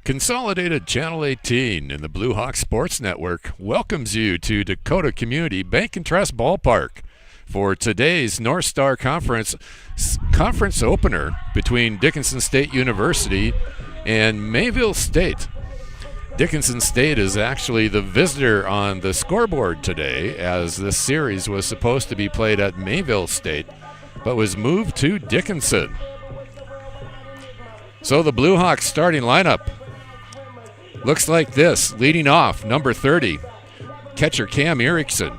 Consolidated Channel 18 and the Blue Hawk Sports Network welcomes you to Dakota Community Bank and Trust Ballpark for today's North Star Conference opener between Dickinson State University and Mayville State. Dickinson State is actually the visitor on the scoreboard today, as this series was supposed to be played at Mayville State but was moved to Dickinson. So the Blue Hawks starting lineup looks like this. Leading off, number 30, catcher Cam Erickson.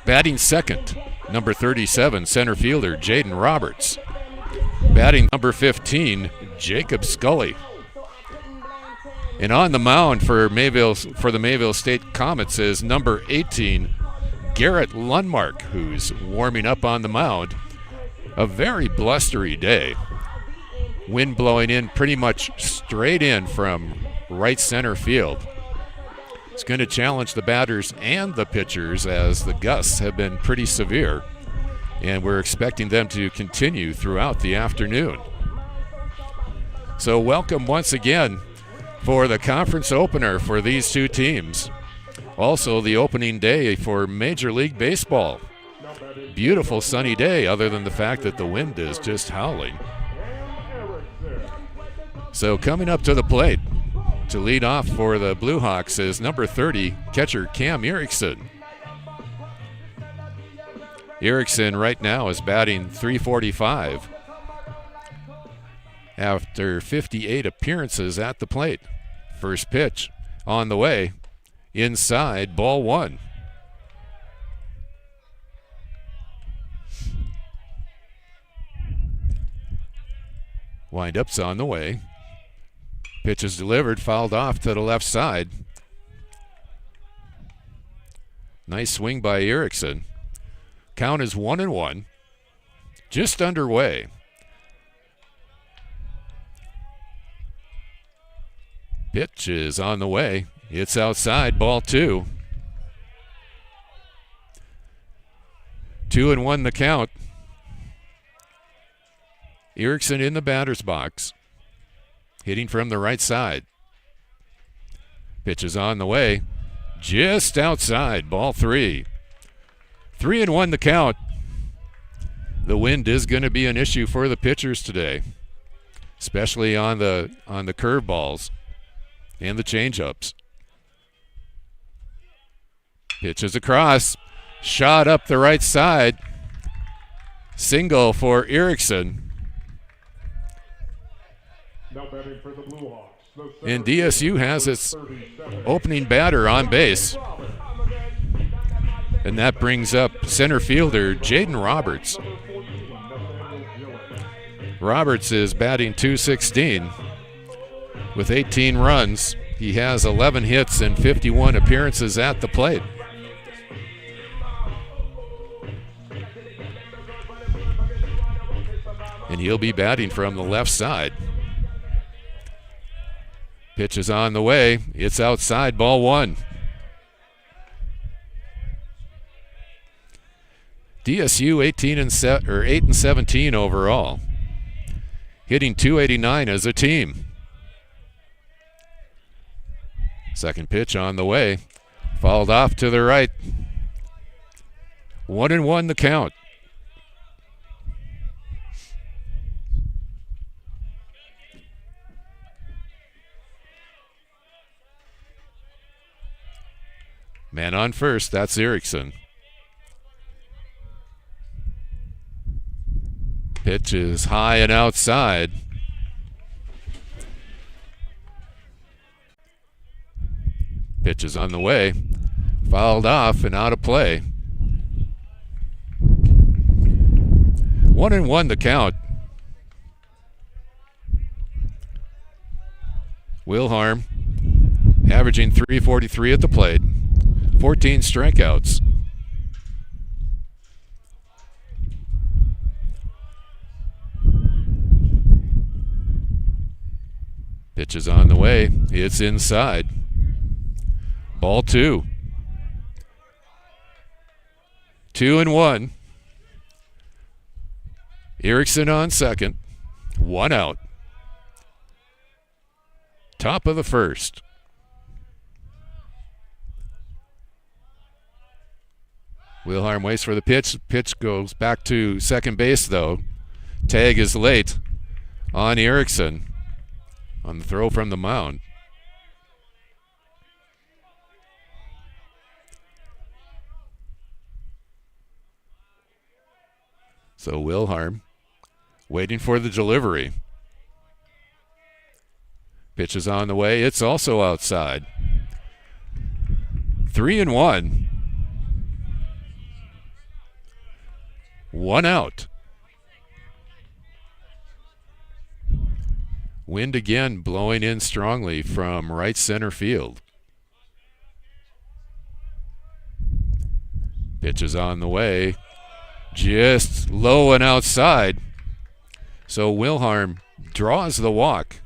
Batting second, number 37, center fielder Jaden Roberts. Batting number 15, Jacob Scully. And on the mound for the Mayville State Comets is number 18, Garrett Lundmark, who's warming up on the mound. A very blustery day. Wind blowing in pretty much straight in from right center field. It's going to challenge the batters and the pitchers, as the gusts have been pretty severe, and we're expecting them to continue throughout the afternoon. So welcome once again for the conference opener for these two teams. Also the opening day for Major League Baseball. Beautiful sunny day, other than the fact that the wind is just howling. So coming up to the plate to lead off for the Blue Hawks is number 30, catcher Cam Erickson. Erickson right now is batting .345 after 58 appearances at the plate. First pitch on the way, inside, ball one. Wind-up's on the way. Pitch is delivered, fouled off to the left side. Nice swing by Erickson. Count is 1-1. Just underway. Pitch is on the way. It's outside, ball two. 2-1 the count. Erickson in the batter's box, hitting from the right side. Pitch is on the way, just outside, ball three. 3-1 the count. The wind is going to be an issue for the pitchers today, especially on the curveballs and the changeups. Pitch is across, shot up the right side. Single for Erickson. And DSU has its opening batter on base. And that brings up center fielder Jaden Roberts. Roberts is batting .216 with 18 runs. He has 11 hits and 51 appearances at the plate. And he'll be batting from the left side. Pitch is on the way. It's outside, ball one. DSU 8-17 overall, hitting .289 as a team. Second pitch on the way, fouled off to the right. 1-1 the count. Man on first, that's Erickson. Pitch is high and outside. Pitch is on the way. Fouled off and out of play. 1-1 the count. Wilharm averaging .343 at the plate. 14 strikeouts. Pitch is on the way. It's inside. Ball two. 2-1. Erickson on second. One out. Top of the first. Wilhelm waits for the pitch. Pitch goes back to second base, though. Tag is late on Erickson on the throw from the mound. So Wilhelm waiting for the delivery. Pitch is on the way. It's also outside. 3-1. 1 out. Wind again blowing in strongly from right center field. Pitch is on the way. Just low and outside. So Wilhelm draws the walk.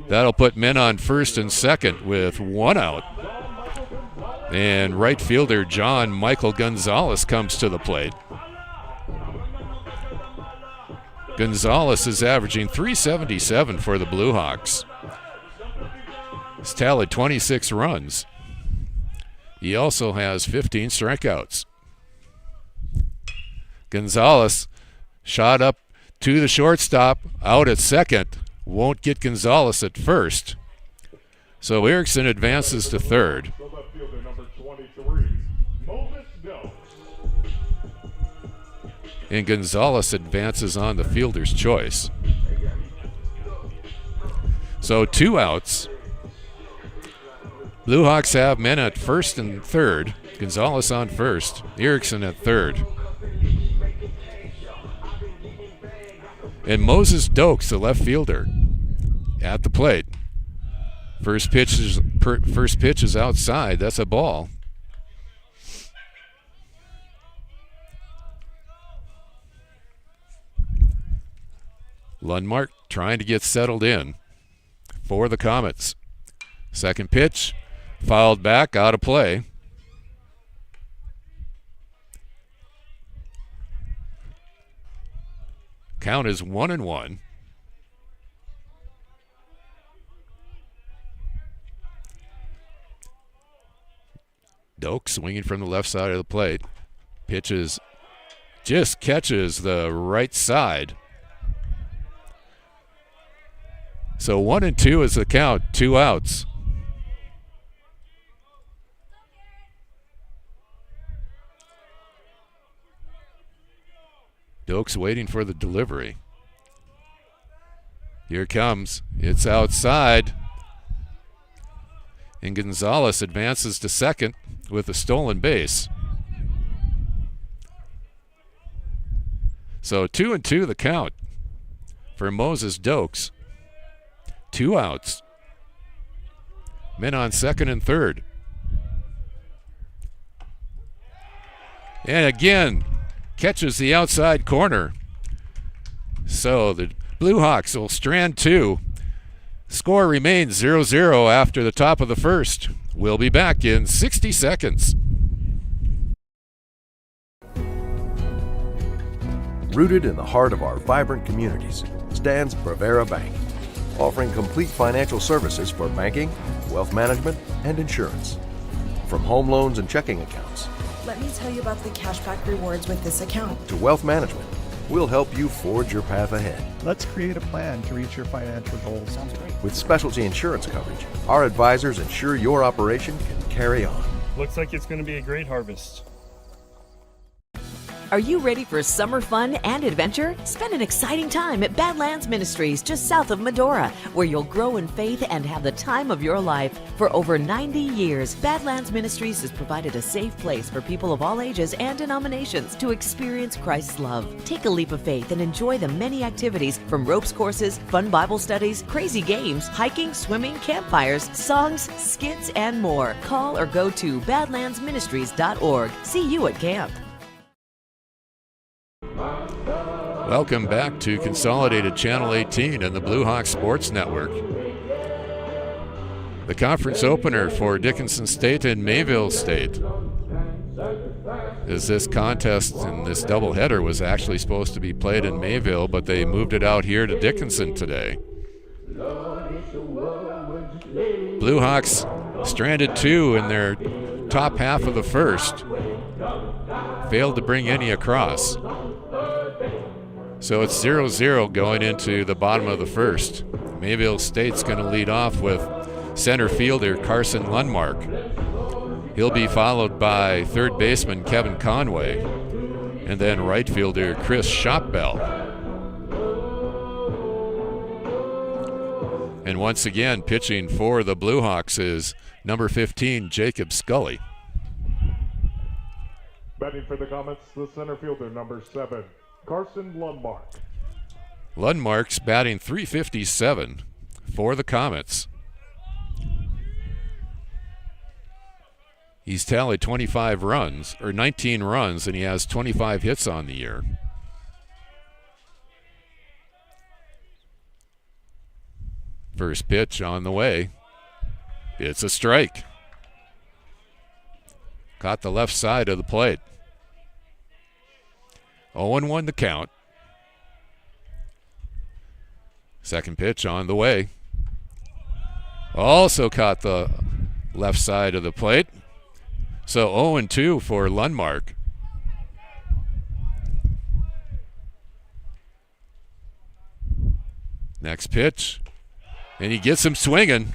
That'll put men on first and second with 1 out. And right fielder John Michael Gonzalez comes to the plate. Gonzalez is averaging .377 for the Blue Hawks. He's tallied 26 runs. He also has 15 strikeouts. Gonzalez shot up to the shortstop, out at second. Won't get Gonzalez at first. So Erickson advances to third. And Gonzalez advances on the fielder's choice. So 2 outs. Blue Hawks have men at first and third. Gonzalez on first, Erickson at third. And Moses Dokes, the left fielder, at the plate. First pitch is outside. That's a ball. Lundmark trying to get settled in for the Comets. Second pitch, fouled back, out of play. Count is 1-1. Doak swinging from the left side of the plate. Pitches, just catches the right side. So 1-2 is the count, 2 outs. Doak's waiting for the delivery. Here it comes. It's outside. And Gonzalez advances to second with a stolen base. So 2-2 the count for Moses Dokes. 2 outs. Men on second and third. And again, catches the outside corner. So the Blue Hawks will strand 2. Score remains 0-0 after the top of the first. We'll be back in 60 seconds. Rooted in the heart of our vibrant communities stands Brevera Bank, offering complete financial services for banking, wealth management, and insurance. From home loans and checking accounts, let me tell you about the cashback rewards with this account. to wealth management, we'll help you forge your path ahead. Let's create a plan to reach your financial goals. Sounds great. With specialty insurance coverage, our advisors ensure your operation can carry on. Looks like it's going to be a great harvest. Are you ready for summer fun and adventure? Spend an exciting time at Badlands Ministries just south of Medora, where you'll grow in faith and have the time of your life. For over 90 years, Badlands Ministries has provided a safe place for people of all ages and denominations to experience Christ's love. Take a leap of faith and enjoy the many activities from ropes courses, fun Bible studies, crazy games, hiking, swimming, campfires, songs, skits, and more. Call or go to badlandsministries.org. See you at camp. Welcome back to Consolidated Channel 18 and the Blue Hawks Sports Network. The conference opener for Dickinson State and Mayville State is this contest, and this doubleheader was actually supposed to be played in Mayville, but they moved it out here to Dickinson today. Blue Hawks stranded 2 in their top half of the first. Failed to bring any across. So it's 0-0 going into the bottom of the first. Mayville State's going to lead off with center fielder Carson Lundmark. He'll be followed by third baseman Kevin Conway, and then right fielder Chris Shopbell. And once again, pitching for the Blue Hawks is number 15, Jacob Scully. Batting for the Comets, the center fielder, number 7, Carson Lundmark. Lundmark's batting .357 for the Comets. He's tallied 25 runs, or 19 runs, and he has 25 hits on the year. First pitch on the way. It's a strike. Caught the left side of the plate. 0-1 the count. Second pitch on the way. Also caught the left side of the plate. So 0-2 for Lundmark. Next pitch. And he gets him swinging.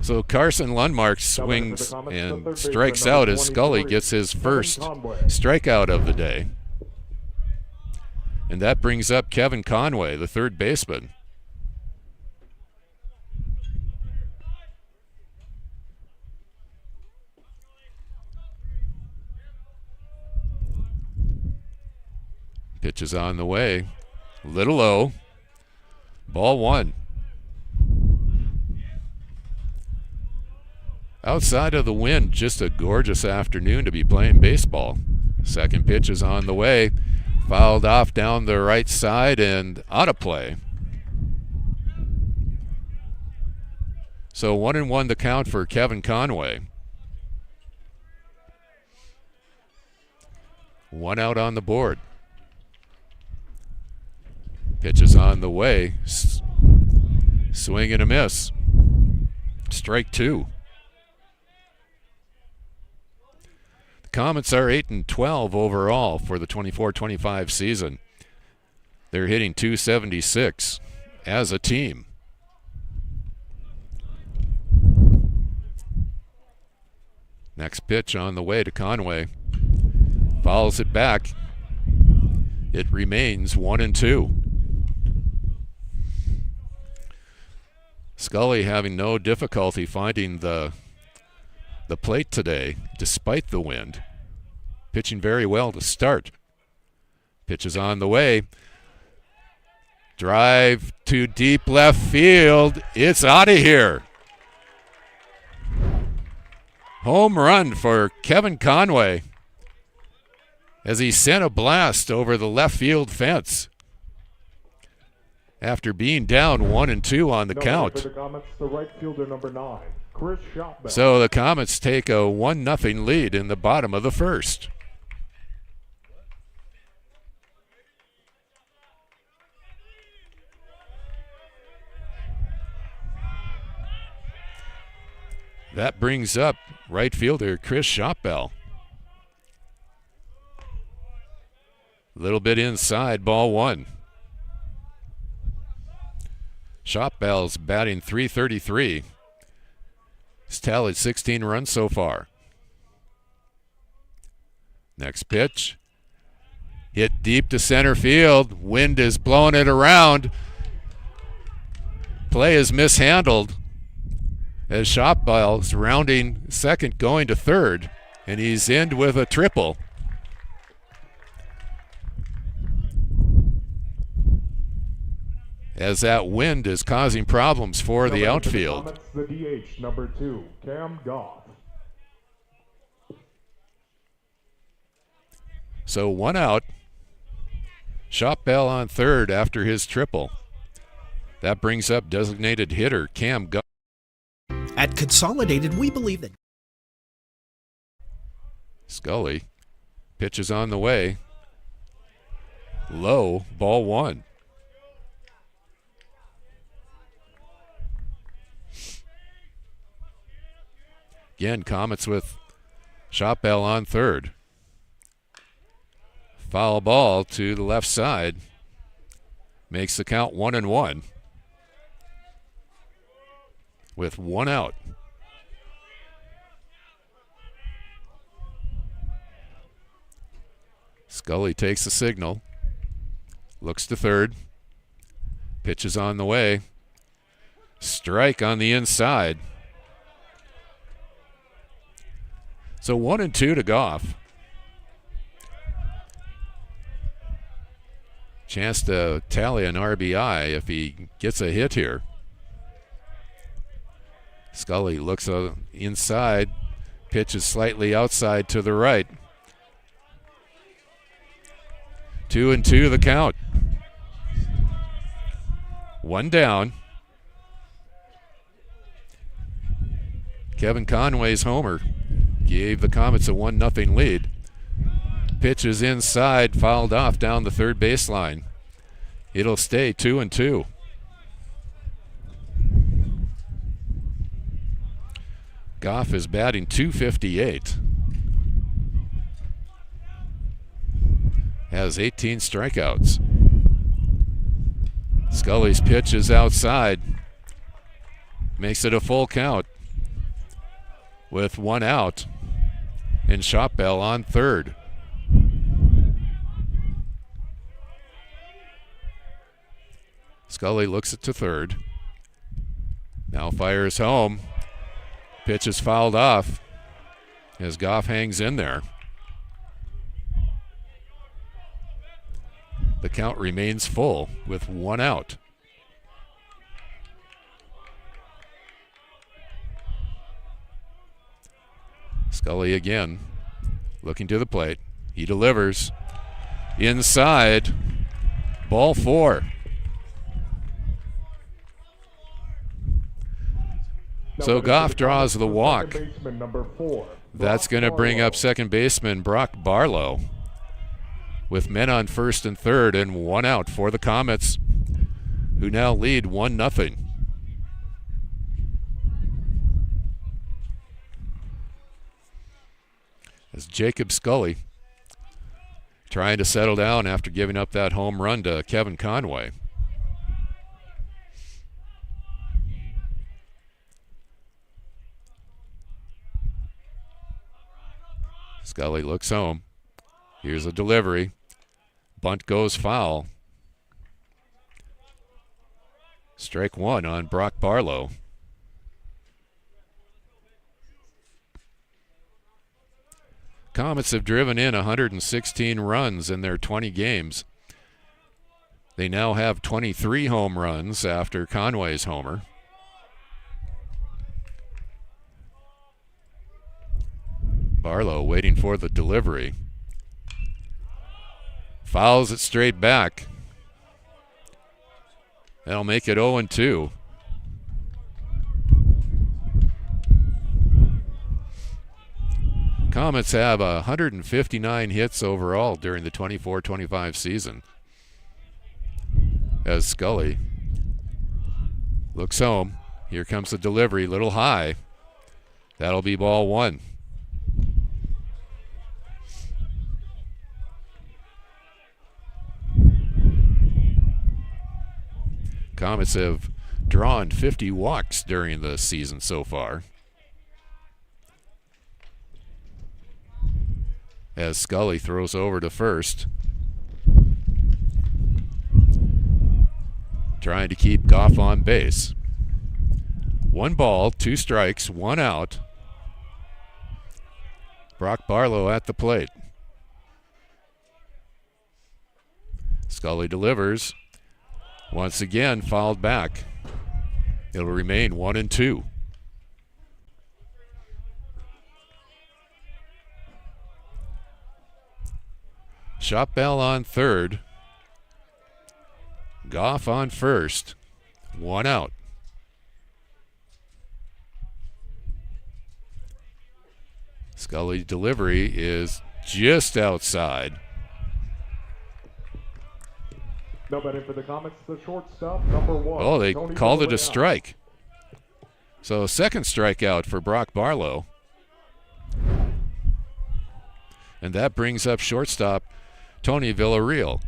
So Carson Lundmark swings and strikes out as Scully gets his first strikeout of the day. And that brings up Kevin Conway, the third baseman. Pitch is on the way. Little low. Ball 1. Outside of the wind, just a gorgeous afternoon to be playing baseball. Second pitch is on the way. Fouled off down the right side and out of play. So 1-1 the count for Kevin Conway. 1 out on the board. Pitch is on the way. Swing and a miss. Strike 2. The Comets are 8-12 overall for the 24-25 season. They're hitting .276 as a team. Next pitch on the way to Conway. Fouls it back. It remains 1-2. Scully having no difficulty finding the plate today, despite the wind. Pitching very well to start. Pitch is on the way. Drive to deep left field. It's out of here. Home run for Kevin Conway as he sent a blast over the left field fence after being down 1-2 on the count. For the Comets, the right fielder, number 9, Chris Shopbell. So the Comets take a 1-0 lead in the bottom of the first. That brings up right fielder Chris Shopbell. Little bit inside, ball 1. Shopbell's batting .333. He's tallied 16 runs so far. Next pitch. Hit deep to center field. Wind is blowing it around. Play is mishandled as Shopbell's rounding second, going to third, and he's in with a triple. As that wind is causing problems for the outfield. The DH, number 2, Cam Goff. So 1 out. Shopbell on third after his triple. That brings up designated hitter Cam Goff. At Consolidated, we believe that Scully. Pitch is on the way. Low, ball 1. Again, Comets with Shotbell on third. Foul ball to the left side. Makes the count 1-1. With one out. Scully takes the signal. Looks to third. Pitch is on the way. Strike on the inside. So 1-2 to Goff. Chance to tally an RBI if he gets a hit here. Scully looks inside. Pitch is slightly outside to the right. 2-2 the count. One down. Kevin Conway's homer gave the Comets a 1-0 lead. Pitch is inside, fouled off down the third baseline. It'll stay 2-2. Goff is batting .258. Has 18 strikeouts. Scully's pitch is outside. Makes it a full count. With one out. And Shotbell on third. Scully looks it to third. Now fires home. Pitch is fouled off as Goff hangs in there. The count remains full with one out. Scully again, looking to the plate. He delivers. Inside. Ball 4. So Goff draws the walk. That's going to bring up second baseman Brock Barlow with men on first and third and one out for the Comets, who now lead 1-0. As Jacob Scully trying to settle down after giving up that home run to Kevin Conway. Scully looks home. Here's a delivery. Bunt goes foul. Strike one on Brock Barlow. Comets have driven in 116 runs in their 20 games. They now have 23 home runs after Conway's homer. Barlow waiting for the delivery. Fouls it straight back. That'll make it 0-2. Comets have 159 hits overall during the 24-25 season. As Scully looks home. Here comes the delivery, little high. That'll be ball 1. Comets have drawn 50 walks during the season so far. As Scully throws over to first. Trying to keep Goff on base. 1 ball, 2 strikes, 1 out. Brock Barlow at the plate. Scully delivers. Once again, fouled back. It'll remain 1-2. Shotbell on third. Goff on first. 1 out. Scully's delivery is just outside. No betting for the Comets, the shortstop, number 1. Oh, they Tony called it a Villarreal. strike. So second strikeout for Brock Barlow. And that brings up shortstop Tony Villarreal.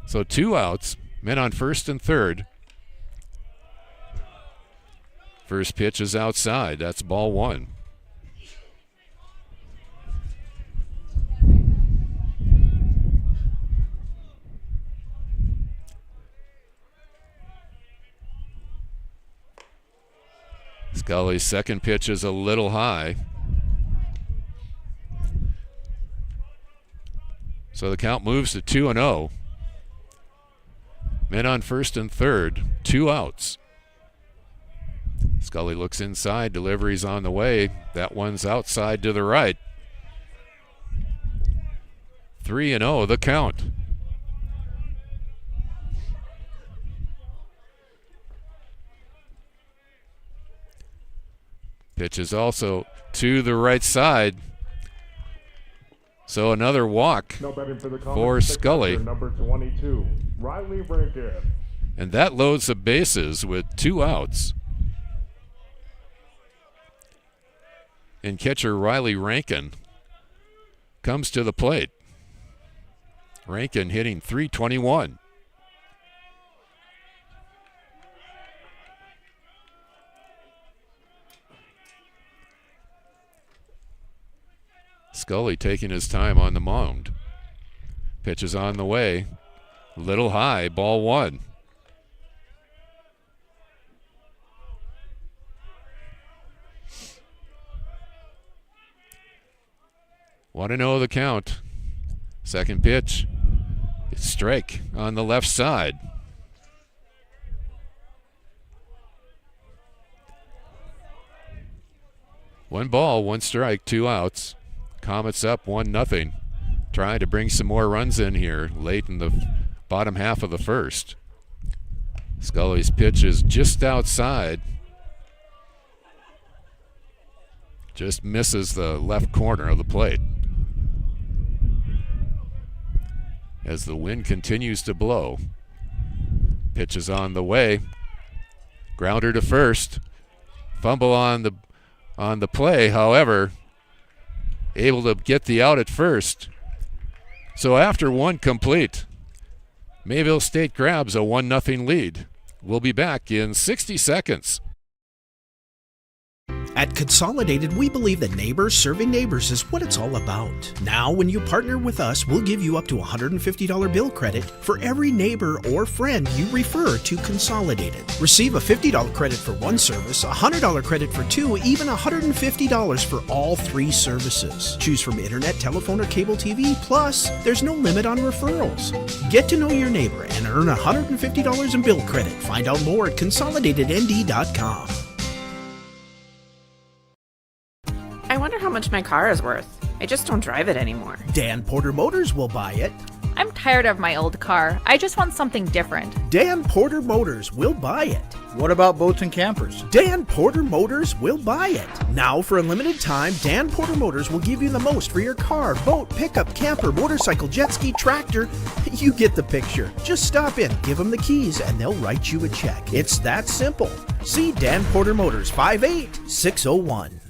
So 2 outs, men on first and third. First pitch is outside. That's ball 1. Scully's second pitch is a little high. So the count moves to 2-0. Men on first and third, 2 outs. Scully looks inside, delivery's on the way. That one's outside to the right. 3-0 the count. Pitch is also to the right side. So another walk for Scully. Number 22, Riley Rankin. And that loads the bases with 2 outs. And catcher Riley Rankin comes to the plate. Rankin hitting .321. Scully taking his time on the mound. Pitch is on the way. Little high, ball 1. Want to know the count. Second pitch. It's strike on the left side. One ball, 1 strike, 2 outs. Comets up 1-0. Trying to bring some more runs in here late in the bottom half of the first. Scully's pitch is just outside. Just misses the left corner of the plate. As the wind continues to blow. Pitch is on the way. Grounder to first. Fumble on the play, however, able to get the out at first. So after 1 complete, Mayville State grabs a 1-0 lead. We'll be back in 60 seconds. At Consolidated, we believe that neighbors serving neighbors is what it's all about. Now, when you partner with us, we'll give you up to $150 bill credit for every neighbor or friend you refer to Consolidated. Receive a $50 credit for 1 service, a $100 credit for 2, even $150 for all 3 services. Choose from internet, telephone, or cable TV. Plus, there's no limit on referrals. Get to know your neighbor and earn $150 in bill credit. Find out more at consolidatednd.com. I wonder how much my car is worth. I just don't drive it anymore. Dan Porter Motors will buy it. I'm tired of my old car. I just want something different. Dan Porter Motors will buy it. What about boats and campers? Dan Porter Motors will buy it. Now, for a limited time, Dan Porter Motors will give you the most for your car, boat, pickup, camper, motorcycle, jet ski, tractor. You get the picture. Just stop in, give them the keys, and they'll write you a check. It's that simple. See Dan Porter Motors, 58601.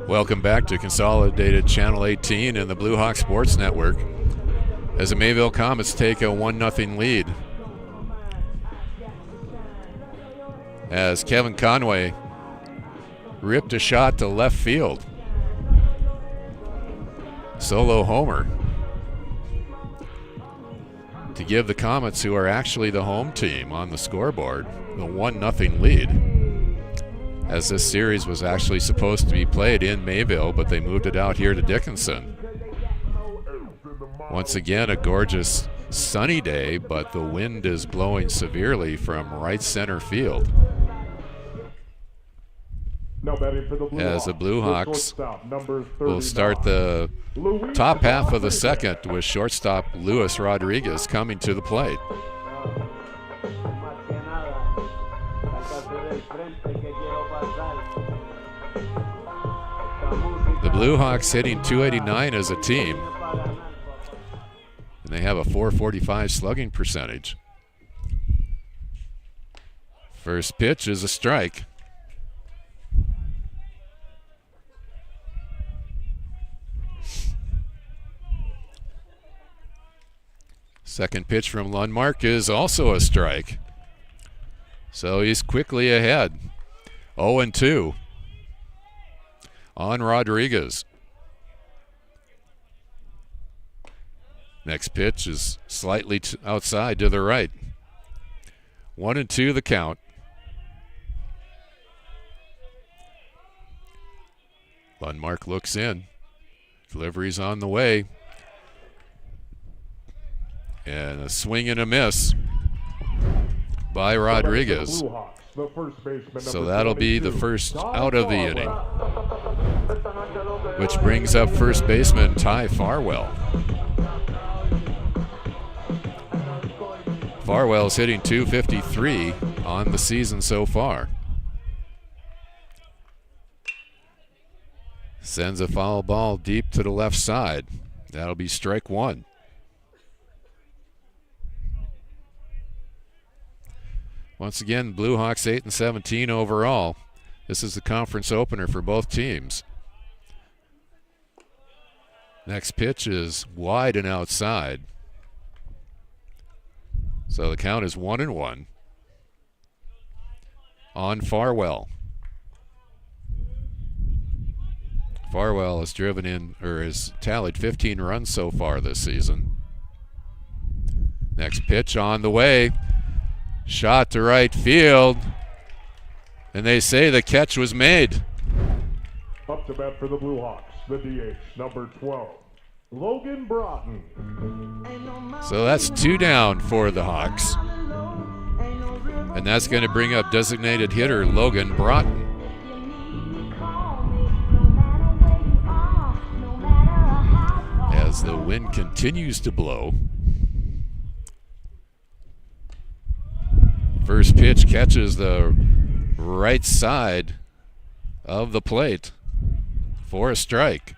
Welcome back to Consolidated Channel 18 and the Blue Hawk Sports Network as the Mayville Comets take a 1-0 lead. As Kevin Conway ripped a shot to left field. Solo homer to give the Comets, who are actually the home team on the scoreboard, the 1-0 lead. As this series was actually supposed to be played in Mayville, but they moved it out here to Dickinson. Once again, a gorgeous sunny day, but the wind is blowing severely from right center field. As the Blue Hawks will start the top half of the second with shortstop Luis Rodriguez coming to the plate. The Blue Hawks hitting .289 as a team, and they have a .445 slugging percentage. First pitch is a strike. Second pitch from Lundmark is also a strike. So he's quickly ahead. 0-2 on Rodriguez. Next pitch is slightly outside to the right. 1-2 the count. Lundmark looks in. Delivery's on the way. And a swing and a miss by Rodriguez. So that'll be the first out of the inning, which brings up first baseman Ty Farwell. Farwell's hitting .253 on the season so far. Sends a foul ball deep to the left side. That'll be strike one. Once again, Blue Hawks 8-17 overall. This is the conference opener for both teams. Next pitch is wide and outside. So the count is 1-1 on Farwell. Farwell has driven in, or has tallied 15 runs so far this season. Next pitch on the way. Shot to right field. And they say the catch was made. Up to bat for the Blue Hawks, the DH, number 12, Logan Broughton. So that's 2 down for the Hawks. And that's going to bring up designated hitter Logan Broughton. As the wind continues to blow. First pitch catches the right side of the plate for a strike.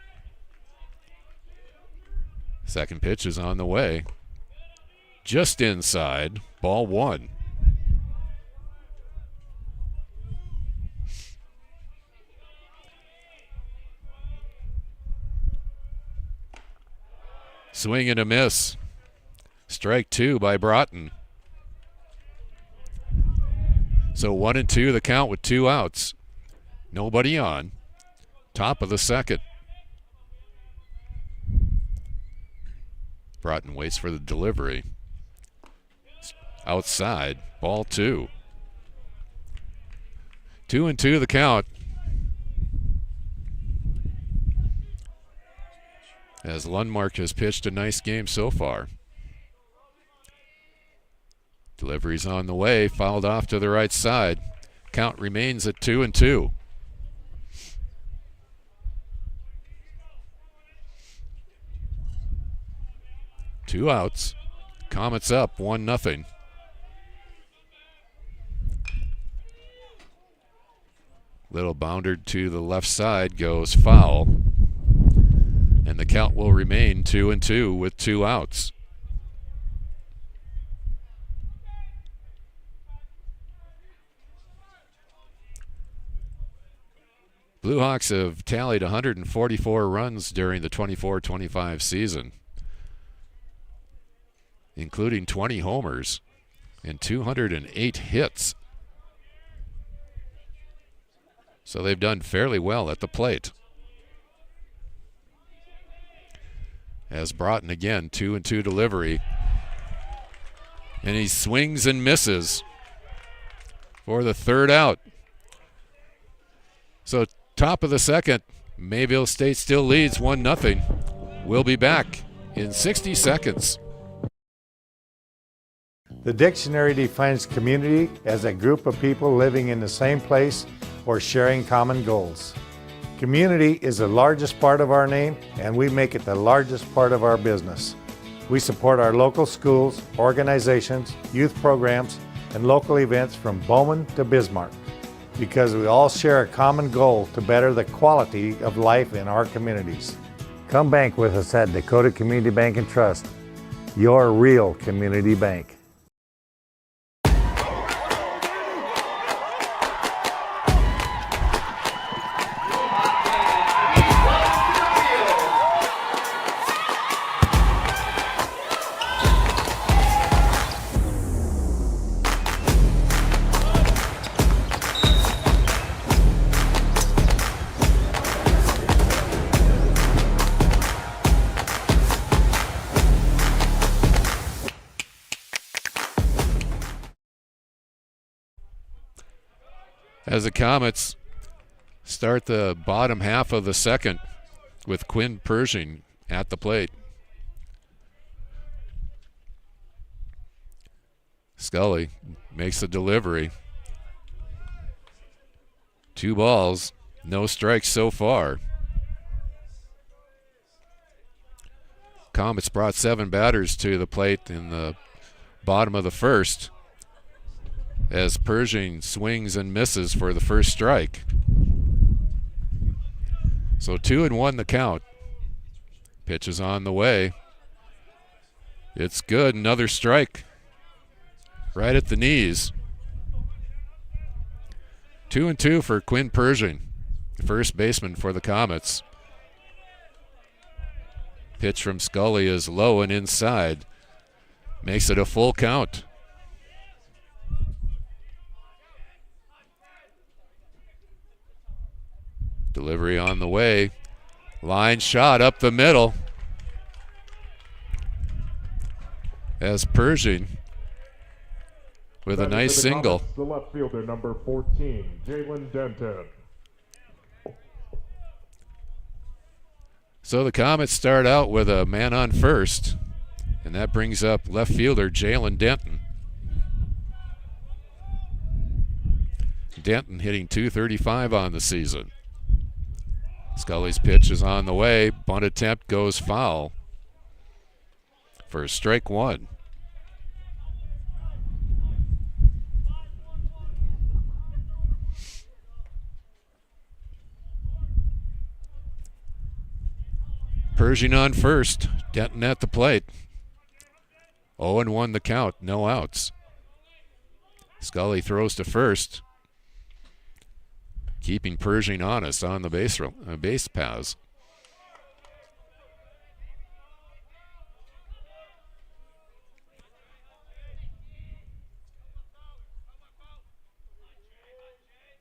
Second pitch is on the way. Just inside, ball one. Swing and a miss. Strike two by Broughton. So 1-2 the count with 2 outs. Nobody on. Top of the second. Broughton waits for the delivery. Outside, ball 2. 2-2 the count. As Lundmark has pitched a nice game so far. Delivery's on the way, fouled off to the right side. Count remains at 2-2. Two outs. Comets up 1-0. Little bounder to the left side goes foul. And the count will remain 2-2 with 2 outs. Blue Hawks have tallied 144 runs during the 24-25 season, including 20 homers and 208 hits. So they've done fairly well at the plate. As Broughton again, 2-2 delivery. And he swings and misses for the third out. So top of the second, Mayville State still leads 1-0. We'll be back in 60 seconds. The dictionary defines community as a group of people living in the same place or sharing common goals. Community is the largest part of our name, and we make it the largest part of our business. We support our local schools, organizations, youth programs, and local events from Bowman to Bismarck, because we all share a common goal to better the quality of life in our communities. Come bank with us at Dakota Community Bank and Trust, your real community bank. as the Comets start the bottom half of the second with Quinn Pershing at the plate. Scully makes the delivery. 2 balls, no strikes so far. Comets brought 7 batters to the plate in the bottom of the first as Pershing swings and misses for the first strike. So 2-1 the count. Pitch is on the way. It's good. Another strike right at the knees. 2-2 for Quinn Pershing, first baseman for the Comets. Pitch from Scully is low and inside. Makes it a full count. Delivery on the way. Line shot up the middle. As Pershing with a nice single. The left fielder, number 14, Jalen Denton. So the Comets start out with a man on first, and that brings up left fielder Jalen Denton. Denton hitting .235 on the season. Scully's pitch is on the way. Bunt attempt goes foul for strike 1. Pershing on first. Denton at the plate. 0-1 the count. No outs. Scully throws to first, keeping Pershing honest on the base paths.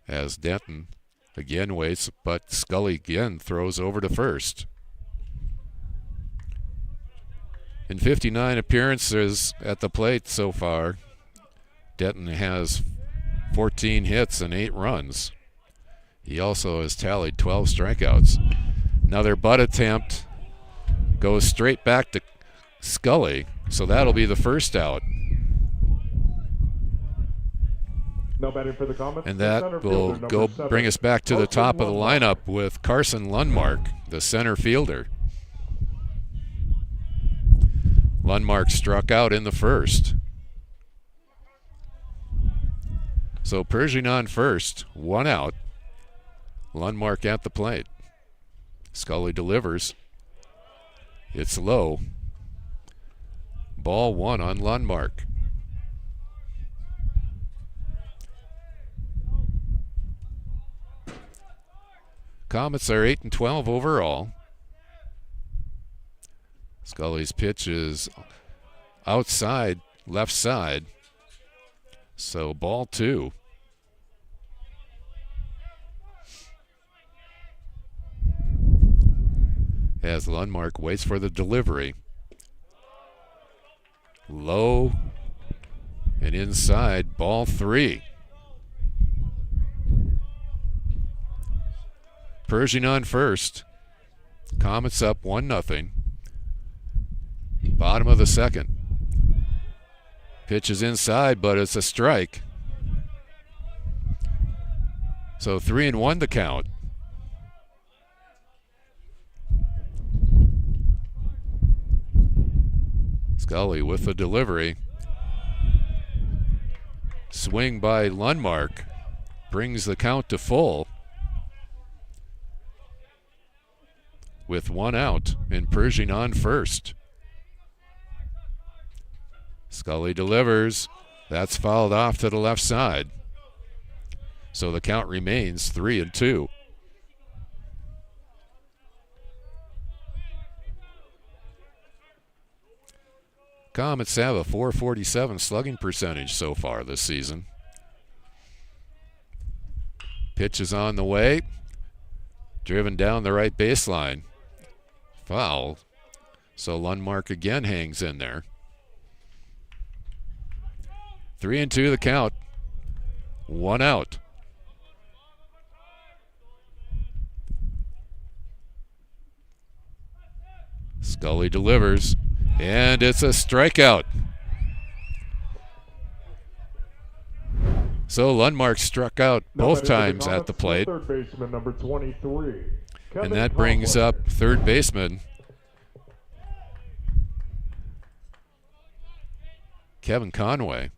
As Denton again waits, but Scully again throws over to first. In 59 appearances at the plate so far, Denton has 14 hits and 8 runs. He also has tallied 12 strikeouts. Another butt attempt goes straight back to Scully, so that'll be the first out. Now batting for the Comets, and that will go bring us back to the top of the lineup with Carson Lundmark, the center fielder. Lundmark struck out in the first. So Pershing on first, 1 out. Lundmark at the plate. Scully delivers. It's low. Ball 1 on Lundmark. Comets are 8-12 overall. Scully's pitch is outside, left side. So ball 2. As Lundmark waits for the delivery. Low and inside, ball 3. Pershing on first. Comets up 1-0. Bottom of the second. Pitch is inside, but it's a strike. So 3-1 the count. Scully with the delivery. Swing by Lundmark brings the count to full. With 1 out and Pershing on first. Scully delivers. That's fouled off to the left side. So the count remains 3-2. Comets have a .447 slugging percentage so far this season. Pitch is on the way. Driven down the right baseline. Foul. So Lundmark again hangs in there. 3-2 the count. 1 out. Scully delivers, and it's a strikeout. So Lundmark struck out both times at the plate. Third baseman number 23. And that brings up third baseman Kevin Conway.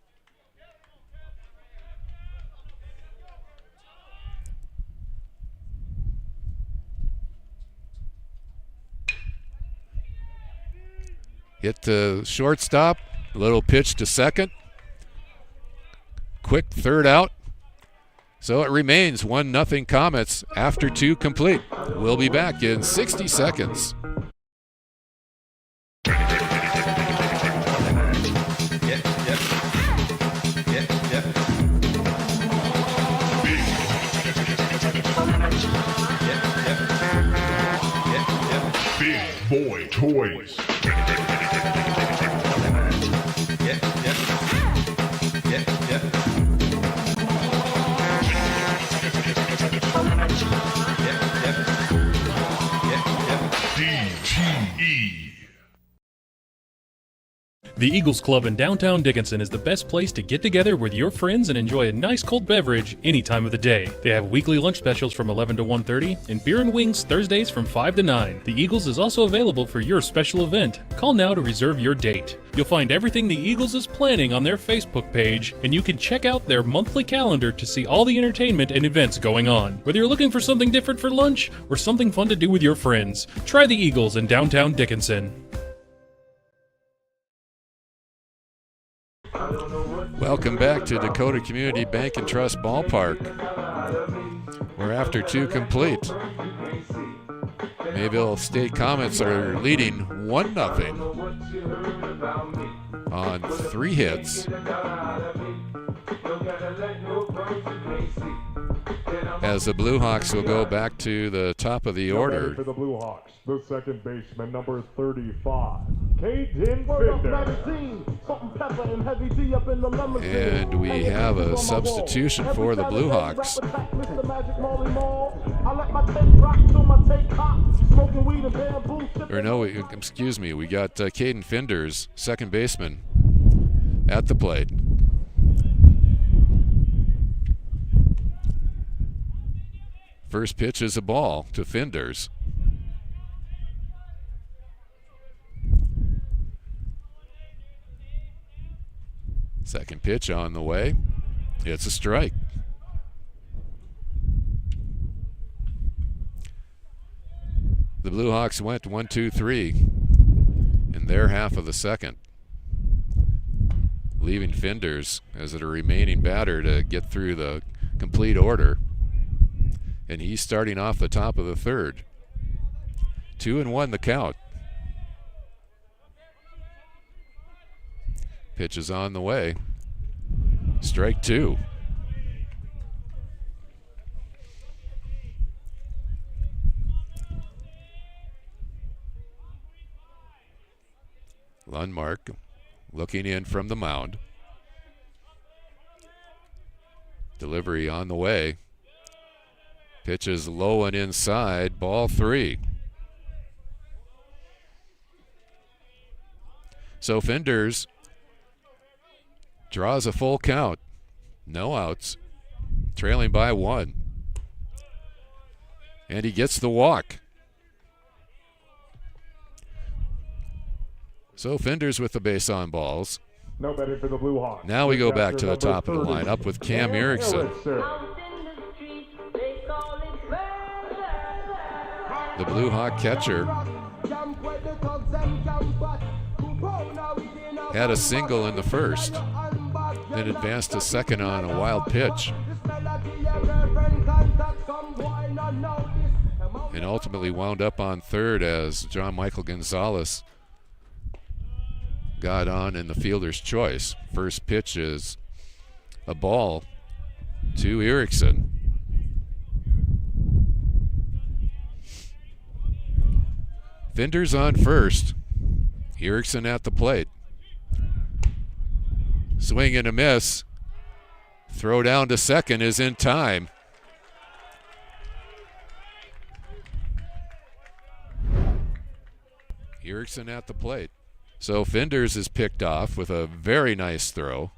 Hit to shortstop, a little pitch to second. Quick third out. So it remains 1-0 Comets after 2 complete. We'll be back in 60 seconds. Big Boy Toys. The Eagles Club in downtown Dickinson is the best place to get together with your friends and enjoy a nice cold beverage any time of the day. They have weekly lunch specials from 11 to 1:30 and beer and wings Thursdays from 5 to 9. The Eagles is also available for your special event. Call now to reserve your date. You'll find everything the Eagles is planning on their Facebook page, and you can check out their monthly calendar to see all the entertainment and events going on. Whether you're looking for something different for lunch or something fun to do with your friends, try the Eagles in downtown Dickinson. Welcome back to Dakota Community Bank and Trust Ballpark. We're after 2 complete. Mayville State Comets are leading 1-0 on 3 hits. As the Blue Hawks will go back to the top of the order. For the Blue Hawks, the second baseman, number 35, Jaden Roberts. And we have a substitution for the Blue Hawks. Or no, excuse me, we got Caden Finders, second baseman, at the plate. First pitch is a ball to Finders. Second pitch on the way. It's a strike. The Blue Hawks went 1-2-3 in their half of the second, leaving Finders as a remaining batter to get through the complete order. And he's starting off the top of the third. 2-1 the count. Pitch is on the way. Strike 2. Lundmark looking in from the mound. Delivery on the way. Pitch is low and inside, ball 3. So Finders draws a full count. No outs. Trailing by 1. And he gets the walk. So Finders with the base on balls. No better for the Blue Hawks. Now we go back to the top of the lineup with Cam Erickson. The Blue Hawk catcher had a single in the first, then advanced to second on a wild pitch, and ultimately wound up on third as John Michael Gonzalez got on in the fielder's choice. First pitch is a ball to Erickson. Finders on first. Erickson at the plate. Swing and a miss. Throw down to second is in time. Erickson at the plate. So Finders is picked off with a very nice throw.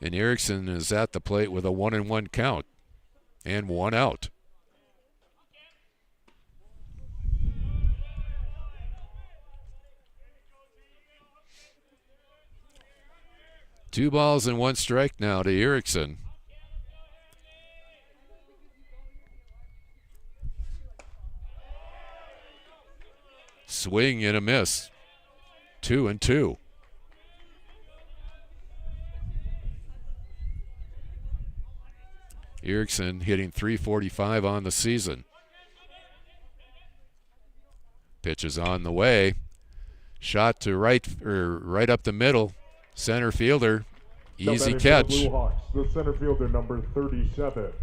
And Erickson is at the plate with a 1-1 count and 1 out. Two balls and 1 strike now to Erickson. Swing and a miss. 2-2. Erickson hitting .345 on the season. Pitch is on the way. Shot to right up the middle. Center fielder. Easy catch. The Blue Hawks, the center fielder, number 37,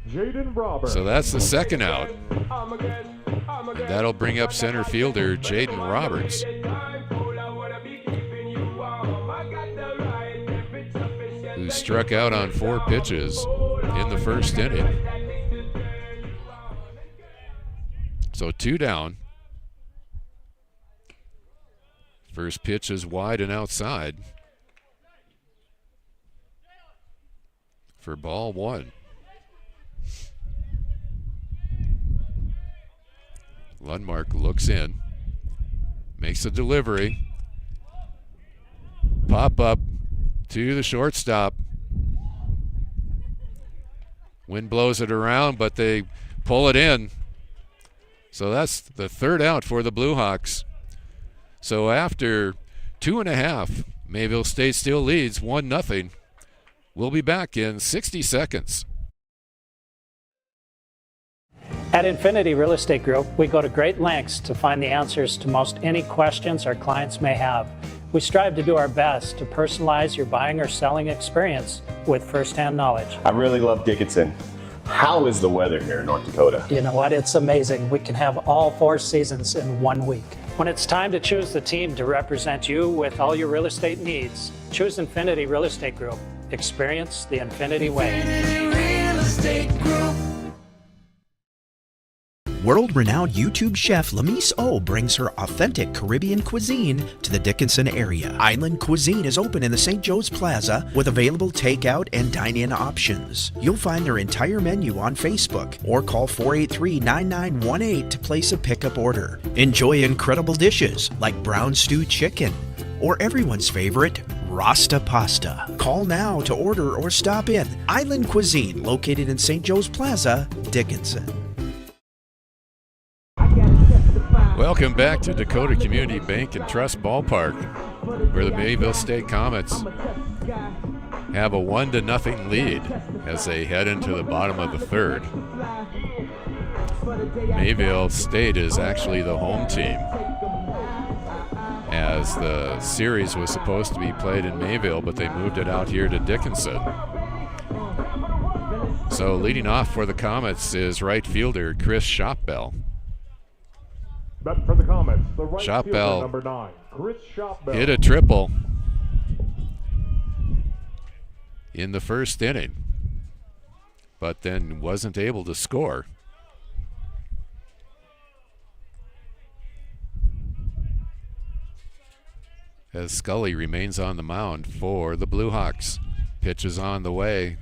Jaden Roberts. So that's the second out. And that'll bring up center fielder Jaden Roberts, who struck out on 4 pitches in the first inning. So 2 down. First pitch is wide and outside for ball 1. Lundmark looks in, makes a delivery, pop up to the shortstop. Wind blows it around, but they pull it in. So that's the 3rd out for the Blue Hawks. So after 2.5, Mayville State still leads 1-0. We'll be back in 60 seconds. At Infinity Real Estate Group, we go to great lengths to find the answers to most any questions our clients may have. We strive to do our best to personalize your buying or selling experience with firsthand knowledge. I really love Dickinson. How is the weather here in North Dakota? You know what? It's amazing. We can have all 4 seasons in 1 week. When it's time to choose the team to represent you with all your real estate needs, choose Infinity Real Estate Group. Experience the Infinity way. Infinity Real Estate Group. World-renowned YouTube chef Lamise O brings her authentic Caribbean cuisine to the Dickinson area. Island Cuisine is open in the St. Joe's Plaza with available takeout and dine-in options. You'll find their entire menu on Facebook or call 483-9918 to place a pickup order. Enjoy incredible dishes like brown stew chicken or everyone's favorite, Rasta pasta. Call now to order or stop in. Island Cuisine, located in St. Joe's Plaza, Dickinson. Welcome back to Dakota Community Bank and Trust Ballpark, where the Mayville State Comets have a 1-0 lead as they head into the bottom of the 3rd. Mayville State is actually the home team, as the series was supposed to be played in Mayville, but they moved it out here to Dickinson. So leading off for the Comets is right fielder Chris Shopbell. But for the Comets, the right Shopbell fielder, number 9, Chris Shopbell. hit a triple in the first inning, but then wasn't able to score. As Scully remains on the mound for the Blue Hawks. Pitch is on the way.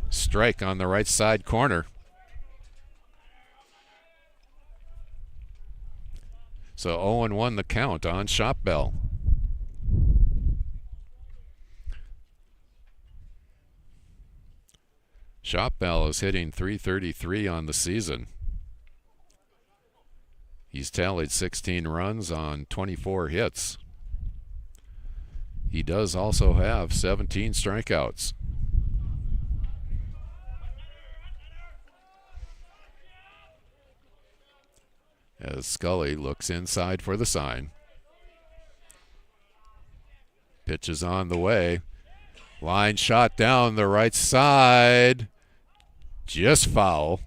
Strike on the right side corner. So 0-1 the count on Shopbell. Shopbell is hitting .333 on the season. He's tallied 16 runs on 24 hits. He does also have 17 strikeouts. As Scully looks inside for the sign. Pitch is on the way. Line shot down the right side. Just foul.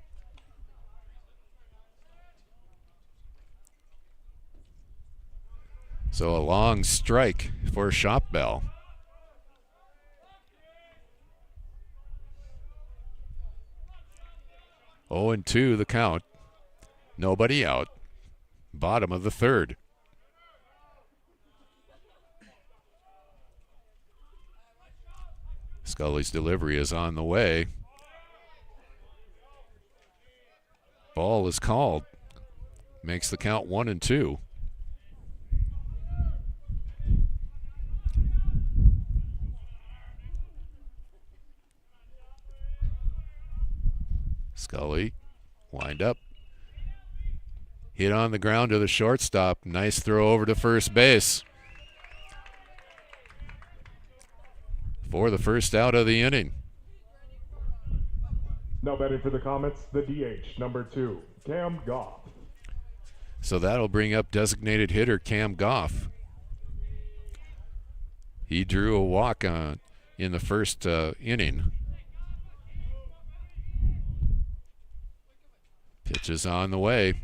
So a long strike for Shopbell. Oh, 0-2 the count. Nobody out. Bottom of the third. Scully's delivery is on the way. Ball is called. Makes the count 1-2. Scully, wind up. Hit on the ground to the shortstop. Nice throw over to first base. For the first out of the inning. Now batting for the Comets, the DH, number 2, Cam Goff. So that'll bring up designated hitter Cam Goff. He drew a walk in the first inning. Pitch is on the way.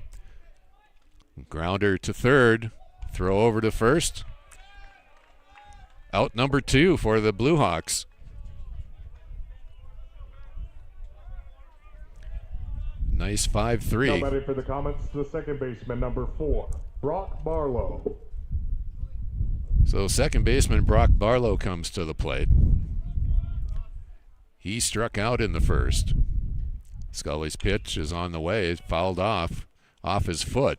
Grounder to third. Throw over to first. Out number 2 for the Blue Hawks. Nice 5-3. Now batting for the Comets, the second baseman, number 4, Brock Barlow. So second baseman Brock Barlow comes to the plate. He struck out in the first. Scully's pitch is on the way. It's fouled off his foot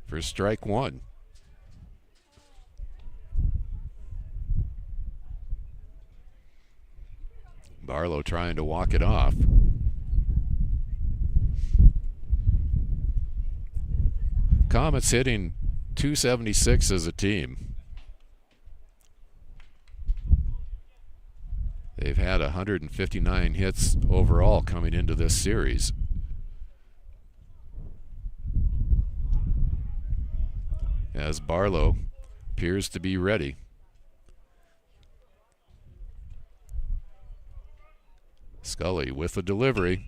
for strike 1. Barlow trying to walk it off. Comets hitting .276 as a team. They've had 159 hits overall coming into this series. As Barlow appears to be ready. Scully with the delivery.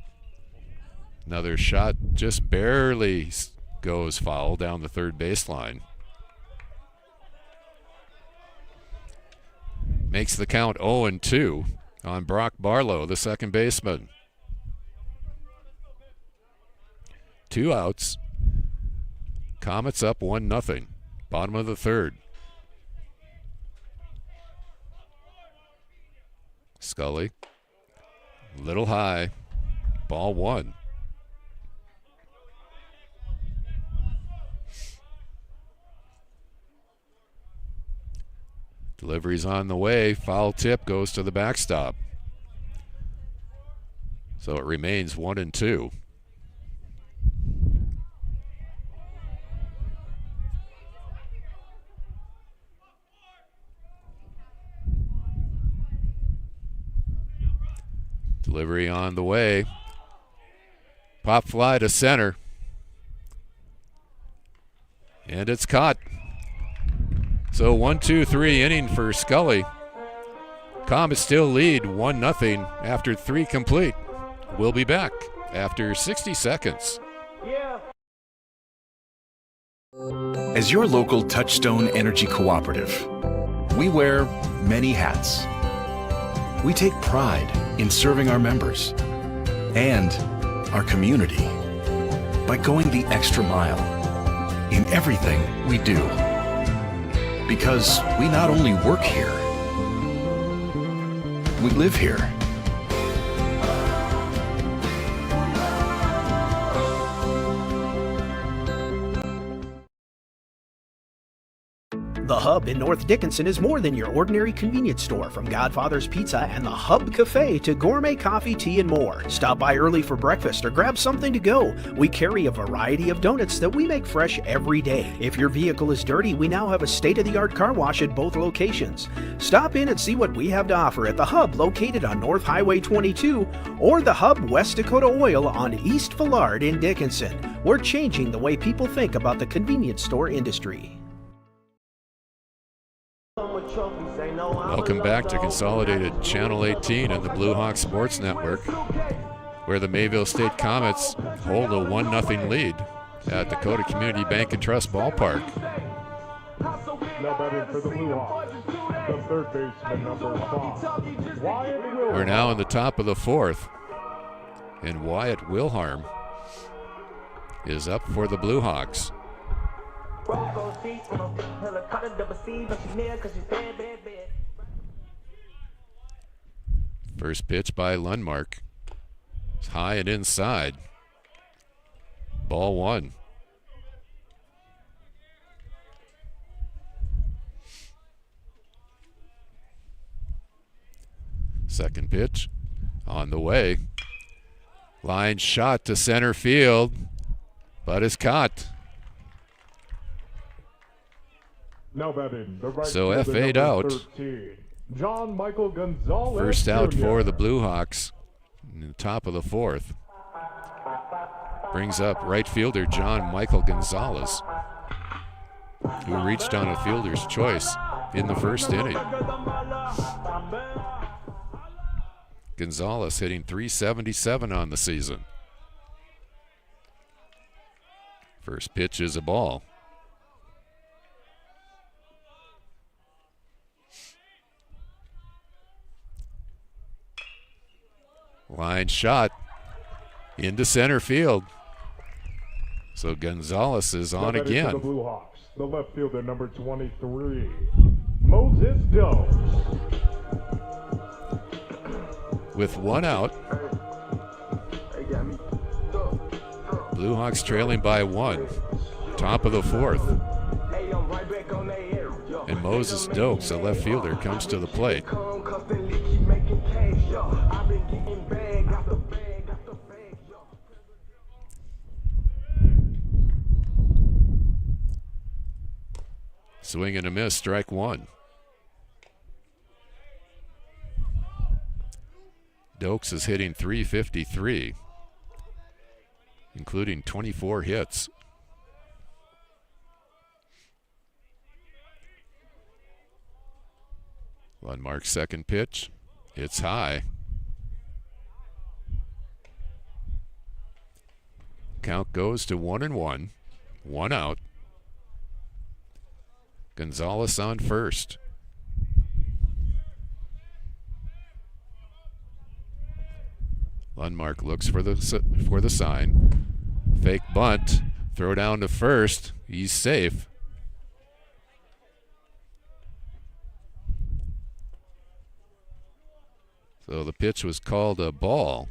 Another shot just barely goes foul down the third baseline. Makes the count 0-2 on Brock Barlow, the second baseman. 2 outs. Comets up 1-0. Bottom of the third. Scully. Little high. Ball 1. Delivery's on the way. Foul tip goes to the backstop. So it remains 1-2. Delivery on the way. Pop fly to center. And it's caught. So 1-2-3 inning for Scully. Comets still lead 1-0 after 3 complete. We'll be back after 60 seconds. As your local Touchstone Energy Cooperative, we wear many hats. We take pride in serving our members and our community by going the extra mile in everything we do. Because we not only work here, we live here. The Hub in North Dickinson is more than your ordinary convenience store. From Godfather's Pizza and the Hub Cafe to gourmet coffee, tea, and more. Stop by early for breakfast or grab something to go. We carry a variety of donuts that we make fresh every day. If your vehicle is dirty, we now have a state-of-the-art car wash at both locations. Stop in and see what we have to offer at the Hub located on North Highway 22 or the Hub West Dakota Oil on East Villard in Dickinson. We're changing the way people think about the convenience store industry. Welcome back to Consolidated Channel 18 and the Blue Hawk Sports Network, where the Mayville State Comets hold a 1-0 lead at Dakota Community Bank and Trust Ballpark. Now batting for the Blue Hawks, the third baseman, number 5, Wyatt Wilhelm. We're now in the top of the fourth, and Wyatt Wilhelm is up for the Blue Hawks. First pitch by Lundmark. It's high and inside. Ball one. Second pitch on the way. Line shot to center field, but is caught. Now batting, the right So fielder, F8 number out. 13, John Michael Gonzalez. First out Jr. for the Blue Hawks in the top of the fourth. Brings up right fielder John Michael Gonzalez, who reached on a fielder's choice in the first inning. Gonzalez hitting .377 on the season. First pitch is a ball. Line shot into center field. So Gonzalez is on For the again. Blue Hawks, the left fielder, number 23, Moses Doe. With one out. Blue Hawks trailing by one. Top of the fourth. And Moses Dokes, a left fielder, comes to the plate. Swing and a miss, strike one. Dokes is hitting .353, including 24 hits. Lundmark's second pitch. It's high. Count goes to 1-1. One out. Gonzalez on first. Lundmark looks for the sign. Fake bunt. Throw down to first. He's safe. So the pitch was called a ball.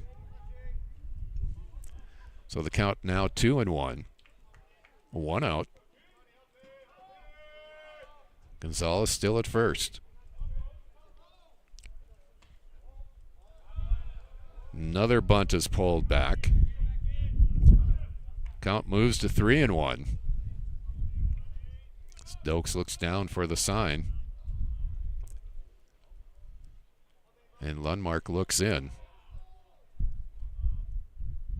So the count now 2-1. One out. Gonzalez still at first. Another bunt is pulled back. Count moves to 3-1. Dokes looks down for the sign. And Lundmark looks in.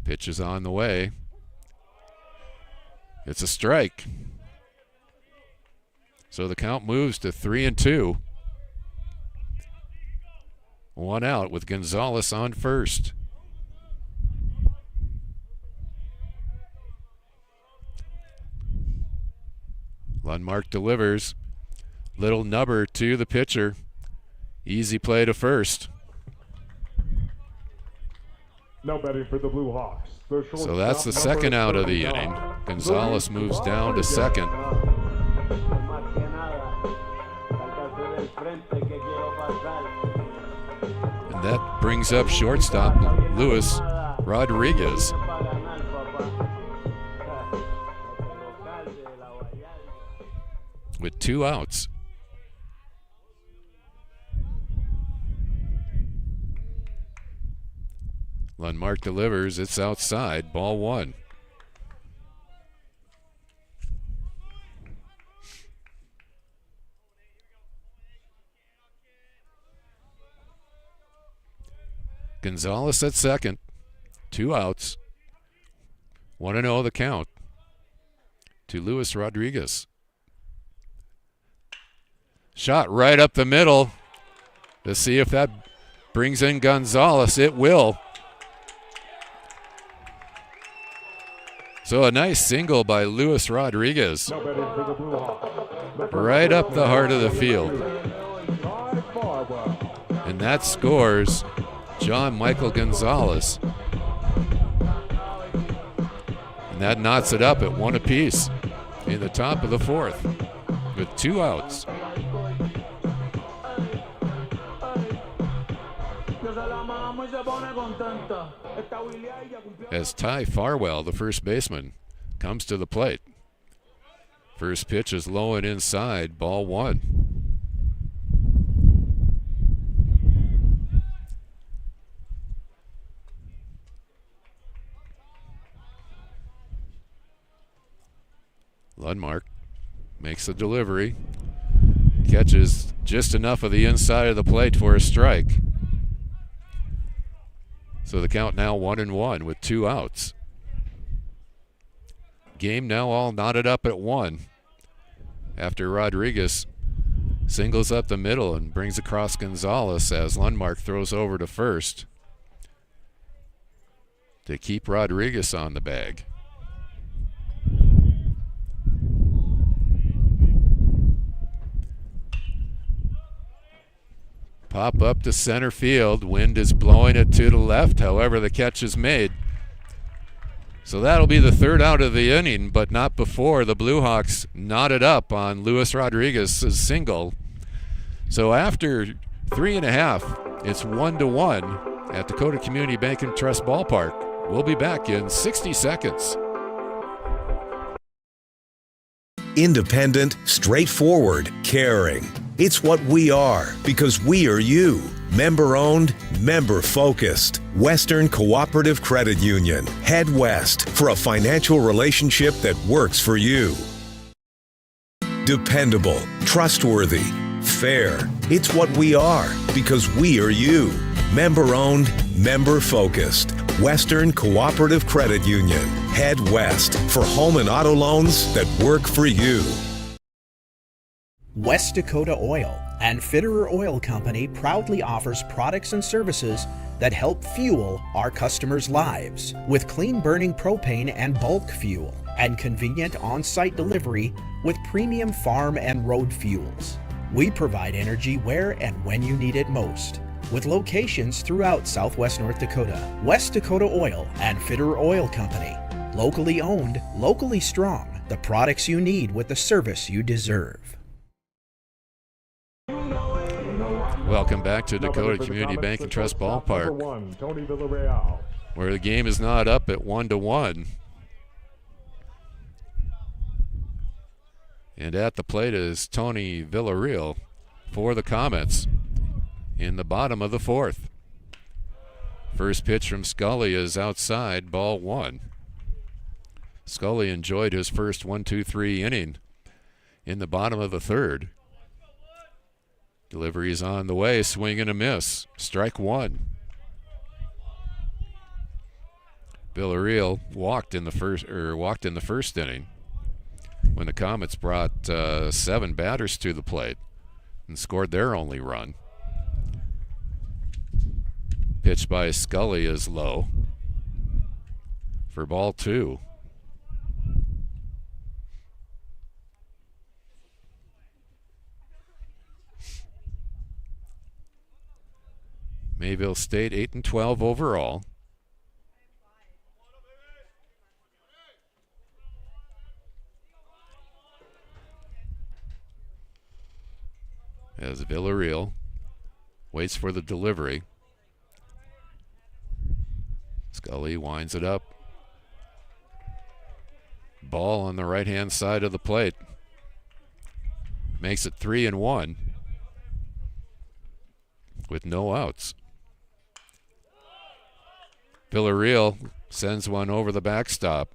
Pitch is on the way. It's a strike. So the count moves to 3-2. One out with Gonzalez on first. Lundmark delivers. Little nubber to the pitcher. Easy play to first. Now batting for the Blue Hawks. So that's the second out of the inning. Gonzalez moves down to second. And that brings up shortstop Luis Rodriguez. With two outs. Lundmark delivers. It's outside. Ball one. Gonzalez at second. Two outs. 1-0 the count to Luis Rodriguez. Shot right up the middle to see if that brings in Gonzalez. It will. So a nice single by Luis Rodriguez. Right up the heart of the field. And that scores John Michael Gonzalez. And And that knots it up at 1 apiece in the top of the 4th with 2 outs. As Ty Farwell, the first baseman, comes to the plate. First pitch is low and inside, ball 1. Lundmark makes the delivery, catches just enough of the inside of the plate for a strike. So the count now 1-1 with 2 outs. Game now all knotted up at 1 after Rodriguez singles up the middle and brings across Gonzalez as Lundmark throws over to first to keep Rodriguez on the bag. Pop up to center field. Wind is blowing it to the left. However, the catch is made. So that'll be the 3rd out of the inning, but not before the Blue Hawks knotted up on Luis Rodriguez's single. So after 3.5, it's 1-1 at Dakota Community Bank and Trust Ballpark. We'll be back in 60 seconds. Independent, straightforward, caring. It's what we are because we are you. Member-owned, member-focused. Western Cooperative Credit Union. Head west for a financial relationship that works for you. Dependable, trustworthy, fair. It's what we are because we are you. Member-owned, member-focused. Western Cooperative Credit Union. Head west for home and auto loans that work for you. West Dakota Oil and Fitterer Oil Company proudly offers products and services that help fuel our customers' lives with clean burning propane and bulk fuel and convenient on-site delivery with premium farm and road fuels. We provide energy where and when you need it most, with locations throughout Southwest North Dakota. West Dakota Oil and Fitterer Oil Company. Locally owned, locally strong. The products you need with the service you deserve. Welcome back to Dakota Community Bank and Trust Ballpark, where the game is not up at 1-1. And at the plate is Tony Villarreal for the Comets in the bottom of the 4th. First pitch from Scully is outside, ball 1. Scully enjoyed his first 1-2-3 inning in the bottom of the 3rd. Delivery is on the way, swing and a miss. Strike 1. Villarreal walked in the first inning when the Comets brought 7 batters to the plate and scored their only run. Pitch by Scully is low for ball 2. Mayville State 8-12 overall. As Villarreal waits for the delivery. Scully winds it up. Ball on the right-hand side of the plate. Makes it 3-1 with no outs. Villarreal sends one over the backstop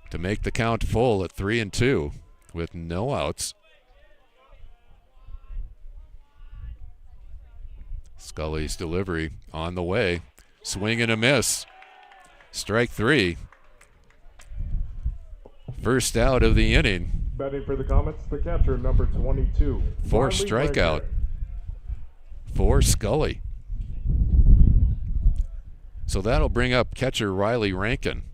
to make the count full at 3-2 with no outs. Scully's delivery on the way. Swing and a miss. Strike 3. First out of the inning. Batting for the Comets, the catcher, number 22. Forced strikeout for Scully. So that'll bring up catcher Riley Rankin.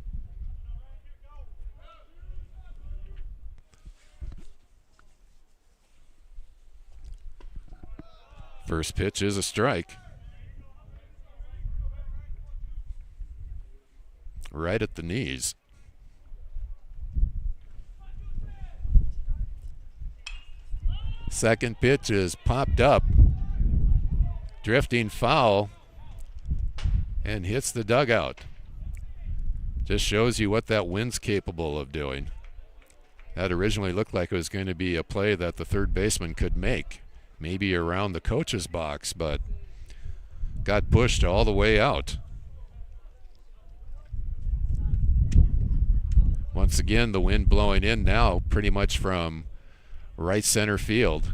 First pitch is a strike. right at the knees. Second pitch is popped up. Drifting foul and hits the dugout. Just shows you what that wind's capable of doing. That originally looked like it was going to be a play that the third baseman could make, maybe around the coach's box, but got pushed all the way out. Once again, the wind blowing in now pretty much from right center field.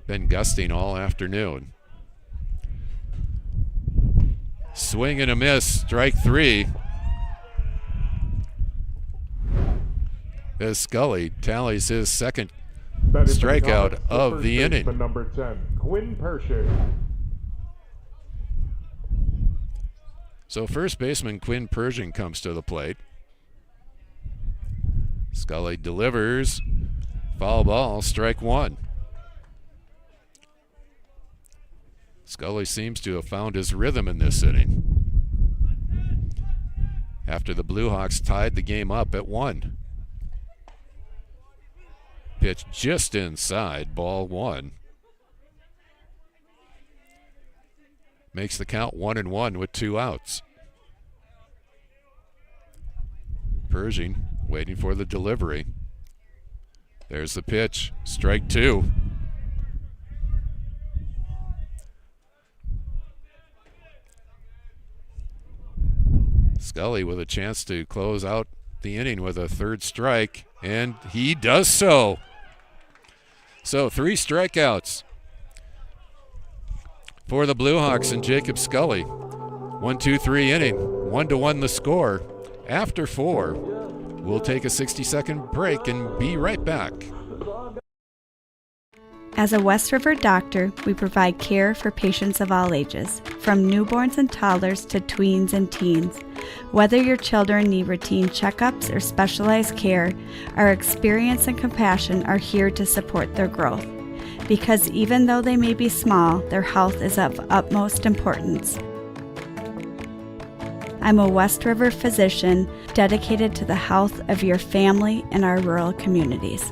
Been gusting all afternoon. Swing and a miss, strike three. As Scully tallies his second strikeout of the inning. Number 10, Quinn Pershing. So first baseman Quinn Pershing comes to the plate. Scully delivers. Foul ball, strike one. Scully seems to have found his rhythm in this inning, after the Blue Hawks tied the game up at 1. Pitch just inside, ball 1. Makes the count 1-1 with 2 outs. Pershing waiting for the delivery. There's the pitch, strike 2. Scully with a chance to close out the inning with a third strike, and he does so. So 3 strikeouts for the Blue Hawks and Jacob Scully. 1-2-3 inning, 1-1 the score. After 4, we'll take a 60-second break and be right back. As a West River doctor, we provide care for patients of all ages, from newborns and toddlers to tweens and teens. Whether your children need routine checkups or specialized care, our experience and compassion are here to support their growth. Because even though they may be small, their health is of utmost importance. I'm a West River physician dedicated to the health of your family and our rural communities.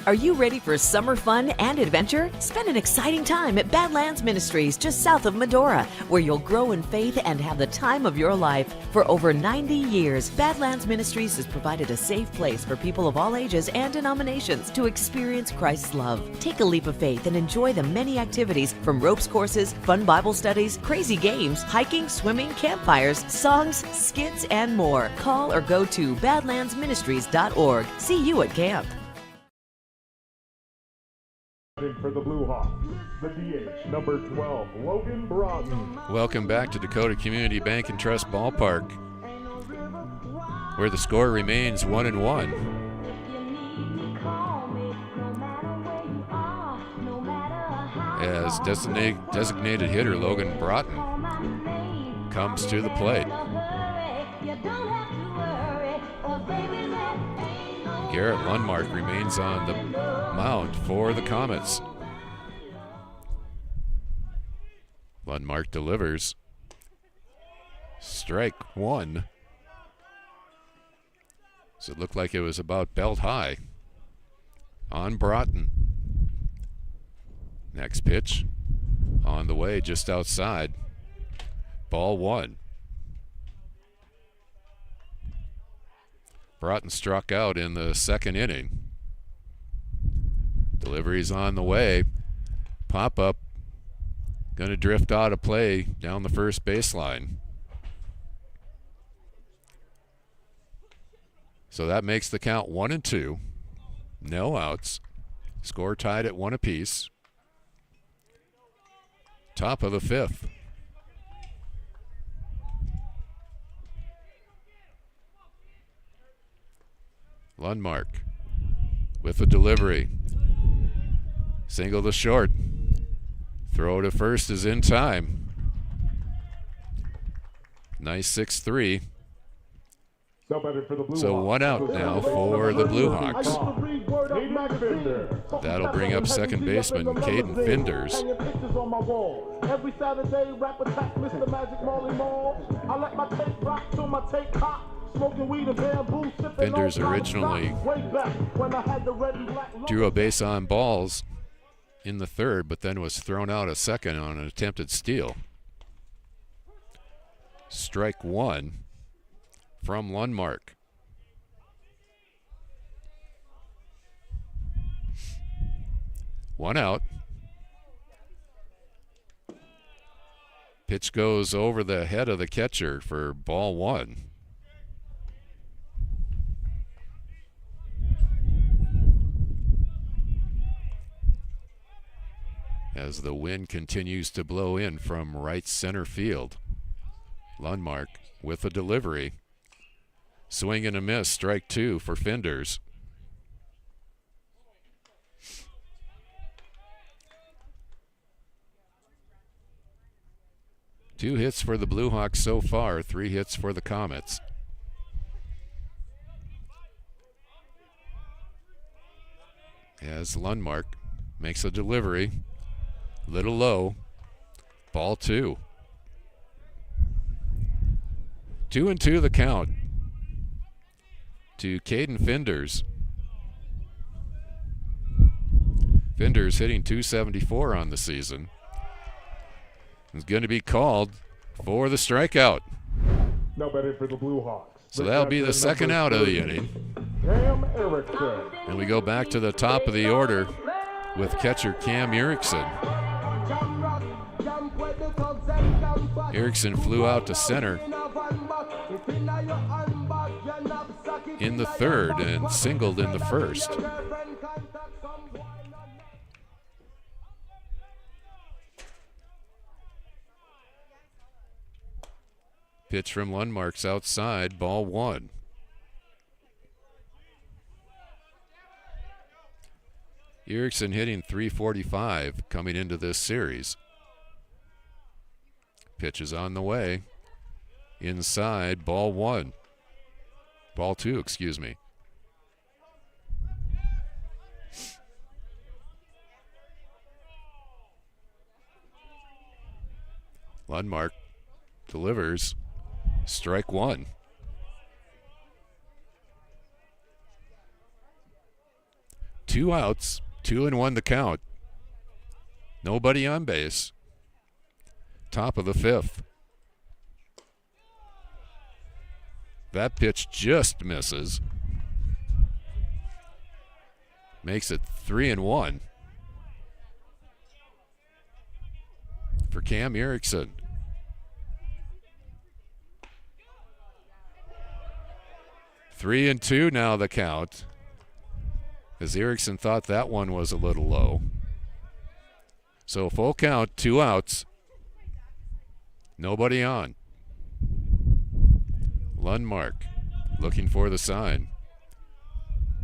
Are you ready for summer fun and adventure? Spend an exciting time at Badlands Ministries just south of Medora, where you'll grow in faith and have the time of your life. For over 90 years, Badlands Ministries has provided a safe place for people of all ages and denominations to experience Christ's love. Take a leap of faith and enjoy the many activities, from ropes courses, fun Bible studies, crazy games, hiking, swimming, campfires, songs, skits, and more. Call or go to badlandsministries.org. See you at camp. For the Blue Hawks, the DH, number 12, Logan Broughton. Welcome back to Dakota Community Bank and Trust Ballpark, where the score remains 1-1. As designated hitter Logan Broughton comes to the plate. Garrett Lundmark remains on the mound for the Comets. Lundmark delivers. Strike 1. So it looked like it was about belt high on Broughton. Next pitch on the way, just outside. Ball 1. Broughton struck out in the second inning. Delivery's on the way. Pop-up. Going to drift out of play down the first baseline. So that makes the count 1-2. No outs. Score tied at 1 apiece. Top of the 5th. Lundmark with the delivery. Single to short. Throw to first is in time. Nice 6-3. So 1 out now for the Blue Hawks. That'll bring up second baseman Caden Finders. Every Saturday, rap attack, Mr. Magic Molly Mall. I let my tape rock till my tape hot. Smoking weed and bamboo, Finders originally drew a base on balls in the third, but then was thrown out a second on an attempted steal. Strike one from Lundmark. One out. Pitch goes over the head of the catcher for ball one. As the wind continues to blow in from right center field. Lundmark with a delivery. Swing and a miss, strike two for Finders. Two hits for the Blue Hawks so far, 3 hits for the Comets. As Lundmark makes a delivery, little low, ball two. 2-2 the count to Caden Finders. Finders hitting .274 on the season. Is going to be called for the strikeout. Now batting for the Blue Hawks. So that'll be the second out of the inning. And we go back to the top of the order with catcher Cam Erickson. Erickson flew out to center in the third and singled in the first. Pitch from Lundmark's outside, ball one. Erickson hitting .345 coming into this series. Pitch is on the way. Inside, ball one. Ball two, excuse me. Lundmark delivers. Strike one. Two outs, 2-1 the count. Nobody on base. Top of the fifth. That pitch just misses. Makes it 3-1 for Cam Erickson. 3-2 now the count, as Erickson thought that one was a little low. So full count, 2 outs, nobody on. Lundmark looking for the sign.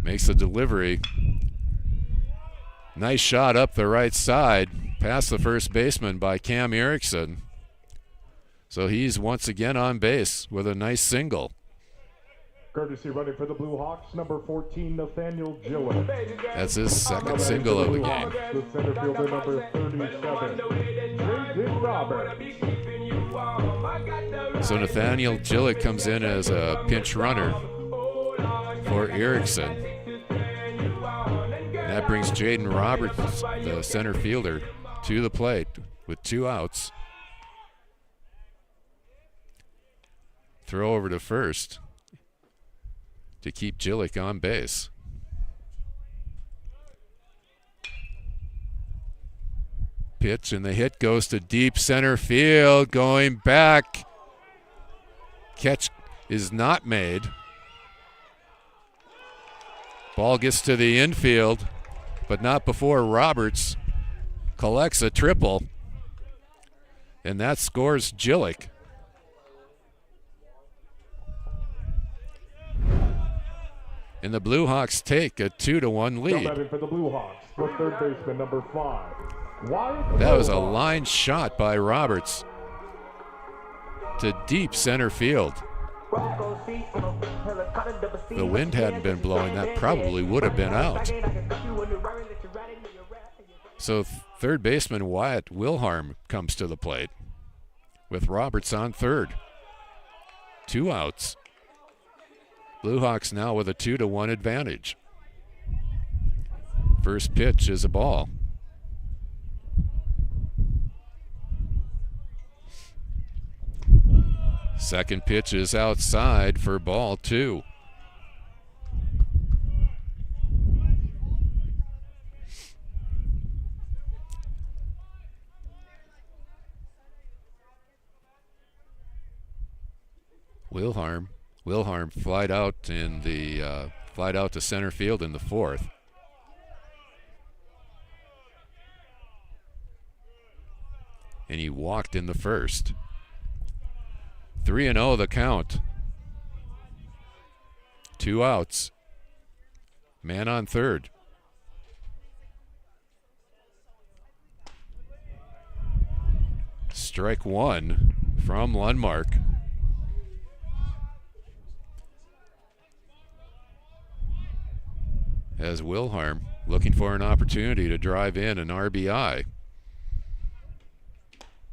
Makes a delivery. Nice shot up the right side, past the first baseman by Cam Erickson. So he's once again on base with a nice single. Courtesy running for the Blue Hawks, number 14, Nathaniel Gillett. That's his second single of the game. The center fielder, number 37, Jaden Roberts. So Nathaniel Gillett comes in as a pinch runner for Erickson. That brings Jaden Roberts, the center fielder, to the plate with 2 outs. Throw over to first to keep Gillick on base. Pitch and the hit goes to deep center field, going back. Catch is not made. Ball gets to the infield, but not before Roberts collects a triple, and that scores Gillick. And the Blue Hawks take a 2-1 lead. For the Blue Hawks, the third baseman, number 5. That was a line shot by Roberts to deep center field. the wind hadn't been blowing, that probably would have been out. So third baseman Wyatt Wilharm comes to the plate with Roberts on third. 2 outs. Blue Hawks now with a 2-1 advantage. First pitch is a ball. Second pitch is outside for ball 2. Wilharm flied out to center field in the 4th. And he walked in the 1st. 3-0 the count. 2 outs. Man on third. Strike 1 from Lundmark. As Wilharm looking for an opportunity to drive in an RBI.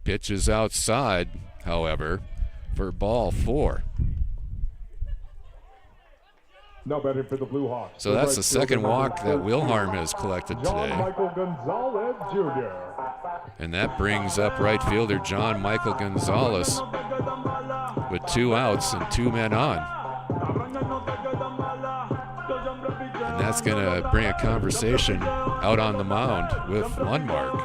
Pitch is outside, however, for ball 4. Now batting for the Blue Hawks. So that's the second walk that Wilharm has collected today. Michael Gonzalez Jr. And that brings up right fielder John Michael Gonzalez with 2 outs and 2 men on. And that's going to bring a conversation out on the mound with Lundmark.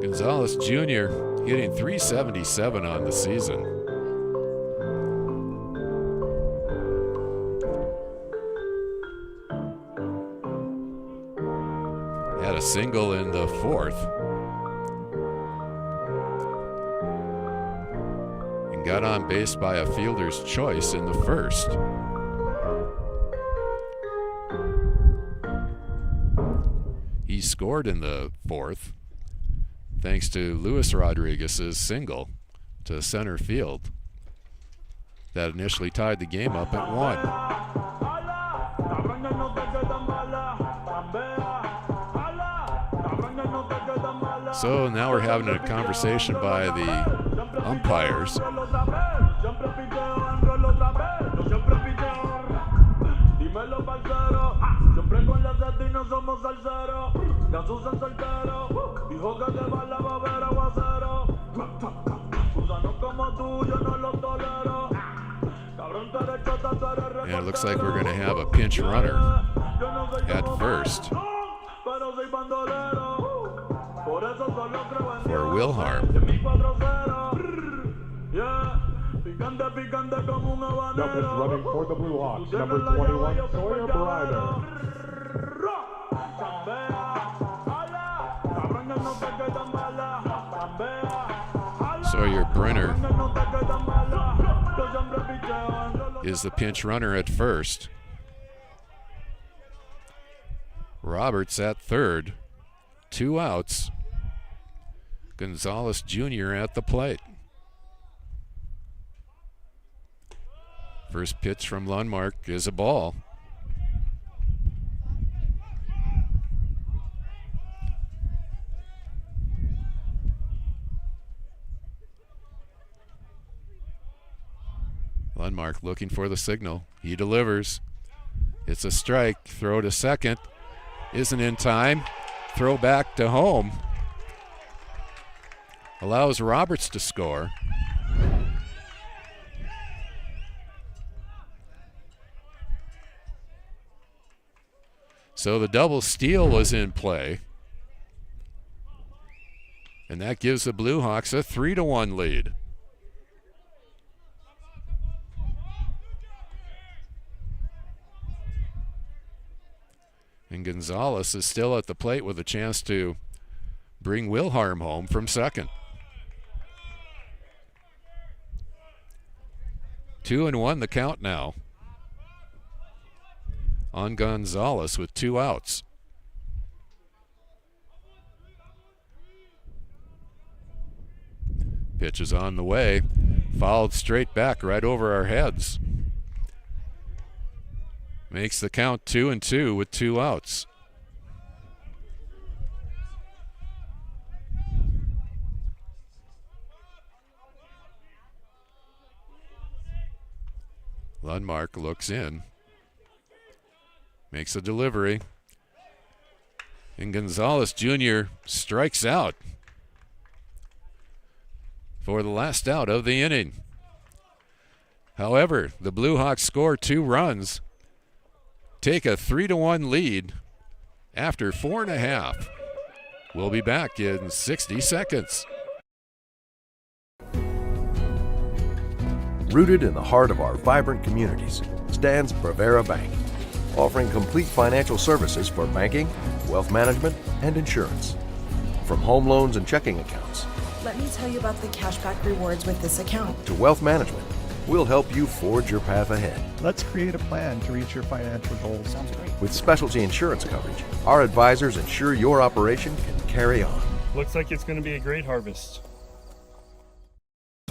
Gonzalez Jr. hitting .377 on the season. Had a single in the 4th. And got on base by a fielder's choice in the 1st. He scored in the 4th thanks to Luis Rodriguez's single to center field that initially tied the game up at 1. So now we're having a conversation by the umpires. And it looks like we're going to have a pinch runner at first for Wilharm. Now is running for the Blue Hawks, number 21, Sawyer Bryder. Sawyer Brenner is the pinch runner at first. Roberts at third. 2 outs. Gonzalez Jr. at the plate. First pitch from Lundmark is a ball. Lundmark looking for the signal. He delivers. It's a strike. Throw to second. Isn't in time. Throw back to home. Allows Roberts to score. So the double steal was in play. And that gives the Blue Hawks a 3-1 lead. And Gonzalez is still at the plate with a chance to bring Wilharm home from second. 2-1 the count now on Gonzalez with 2 outs. Pitch is on the way. Fouled straight back right over our heads. Makes the count 2-2 with 2 outs. Lundmark looks in. Makes a delivery. And Gonzalez Jr. strikes out for the last out of the inning. However, the Blue Hawks score 2 runs, take a 3-1 lead after 4.5. We'll be back in 60 seconds. Rooted in the heart of our vibrant communities stands Bravera Bank, offering complete financial services for banking, wealth management, and insurance. From home loans and checking accounts Let me tell you about the cashback rewards with this account. to wealth management, we'll help you forge your path ahead. Let's create a plan to reach your financial goals. Sounds great. With specialty insurance coverage, our advisors ensure your operation can carry on. Looks like it's going to be a great harvest.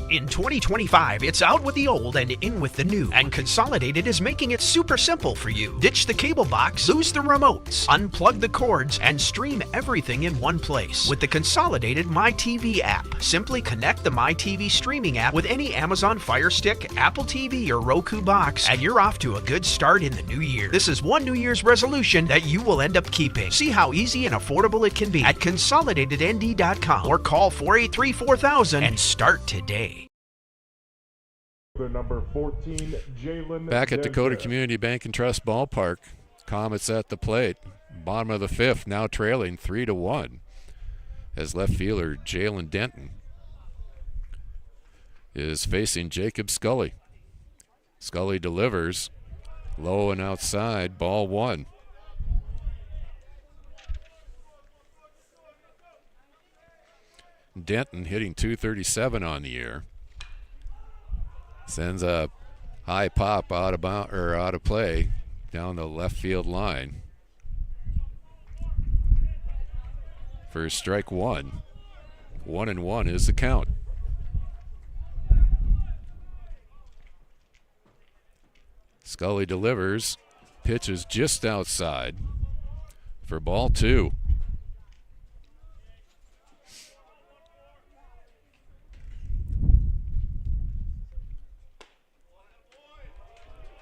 In 2025, it's out with the old and in with the new, and Consolidated is making it super simple for you. Ditch the cable box, lose the remotes, unplug the cords, and stream everything in one place with the Consolidated MyTV app. Simply connect the MyTV streaming app with any Amazon Fire Stick, Apple TV, or Roku box, and you're off to a good start in the new year. This is one New Year's resolution that you will end up keeping. See how easy and affordable it can be at consolidatednd.com or call 483-4000 and start today. The number 14, Jalen. Back at Dakota Community Bank and Trust Ballpark, Comets at the plate. Bottom of the 5th, now trailing 3-1 as left fielder Jalen Denton is facing Jacob Scully. Scully delivers low and outside, ball 1. Denton hitting .237 on the year. Sends a high pop out of play down the left field line. For strike 1. 1-1 is the count. Scully delivers. Pitch is just outside for ball 2.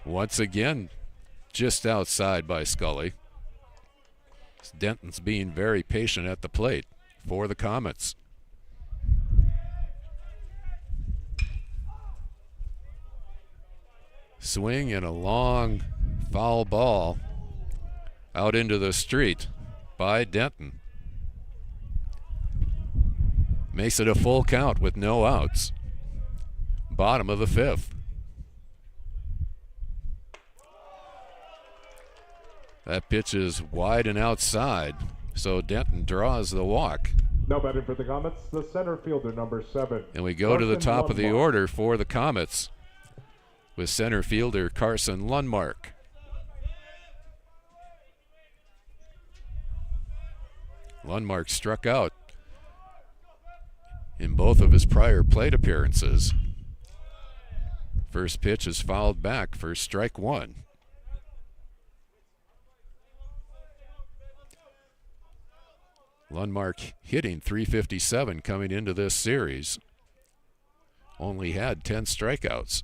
Once again, just outside by Scully. Denton's being very patient at the plate for the Comets. Swing and a long foul ball out into the street by Denton. Makes it a full count with no outs. Bottom of the 5th. That pitch is wide and outside, so Denton draws the walk. Now batting for the Comets, the center fielder, number 7. And we go to the top of the order for the Comets with center fielder Carson Lundmark. Lundmark struck out in both of his prior plate appearances. First pitch is fouled back for strike 1. Lundmark hitting .357 coming into this series. Only had 10 strikeouts.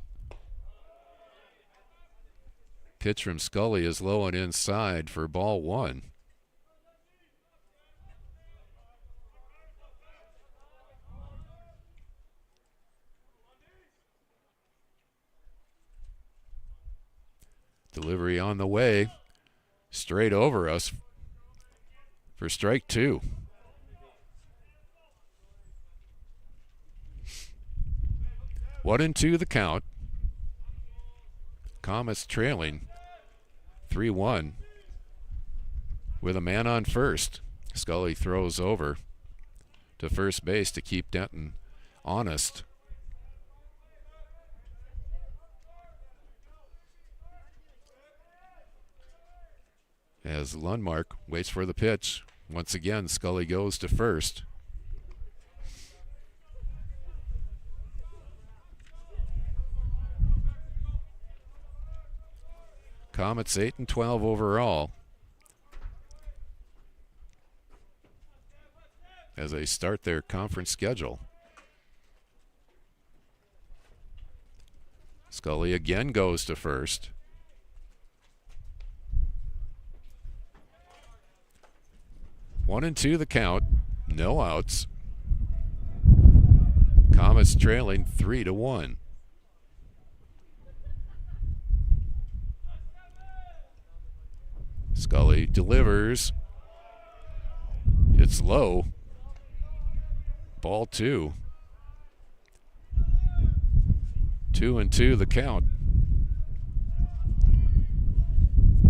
Pitch from Scully is low and inside for ball 1. Delivery on the way. Straight over us for strike 2. One and 2 the count. Comets trailing 3-1 with a man on first. Scully throws over to first base to keep Denton honest. As Lundmark waits for the pitch. Once again, Scully goes to first. Comets 8-12 overall as they start their conference schedule. Scully again goes to first. One and two the count, no outs. Comets trailing 3-1. Scully delivers. It's low. Ball two. 2-2 the count.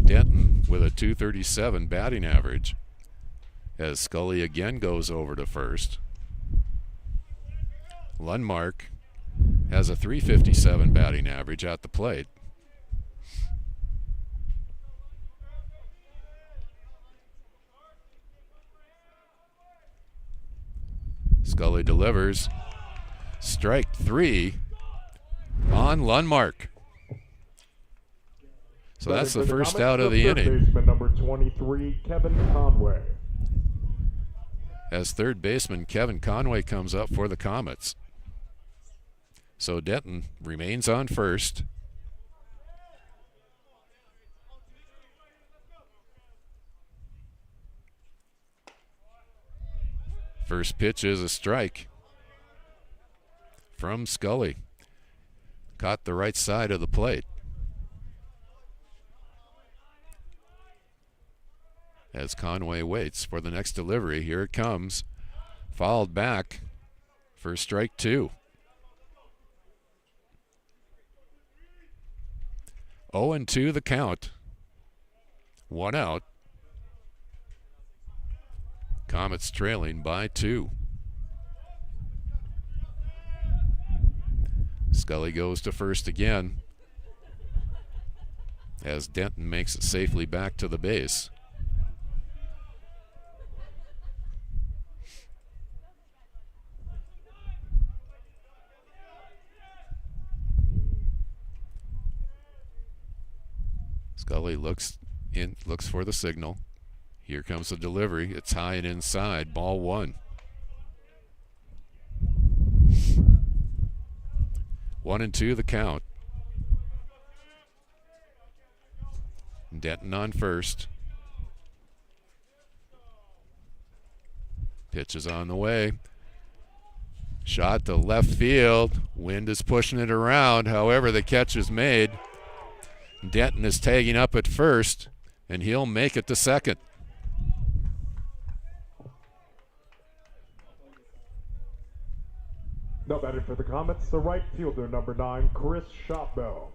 Denton with a .237 batting average as Scully again goes over to first. Lundmark has a .357 batting average at the plate. Scully delivers. Strike three on Lundmark. So that's the first out of the inning. Baseman number 23, Kevin Conway. As third baseman Kevin Conway comes up for the Comets. So Denton remains on first. First pitch is a strike from Scully. Caught the right side of the plate. As Conway waits for the next delivery, here it comes. Fouled back for strike two. 0-2 the count. One out. Comets trailing by 2. Scully goes to first again as Denton makes it safely back to the base. Scully looks for the signal. Here comes the delivery. It's high and inside. Ball one. 1-2 the count. Denton on first. Pitch is on the way. Shot to left field. Wind is pushing it around. However, the catch is made. Denton is tagging up at first, and he'll make it to second. No batting for the Comets, the right fielder, number 9, Chris Shopbell.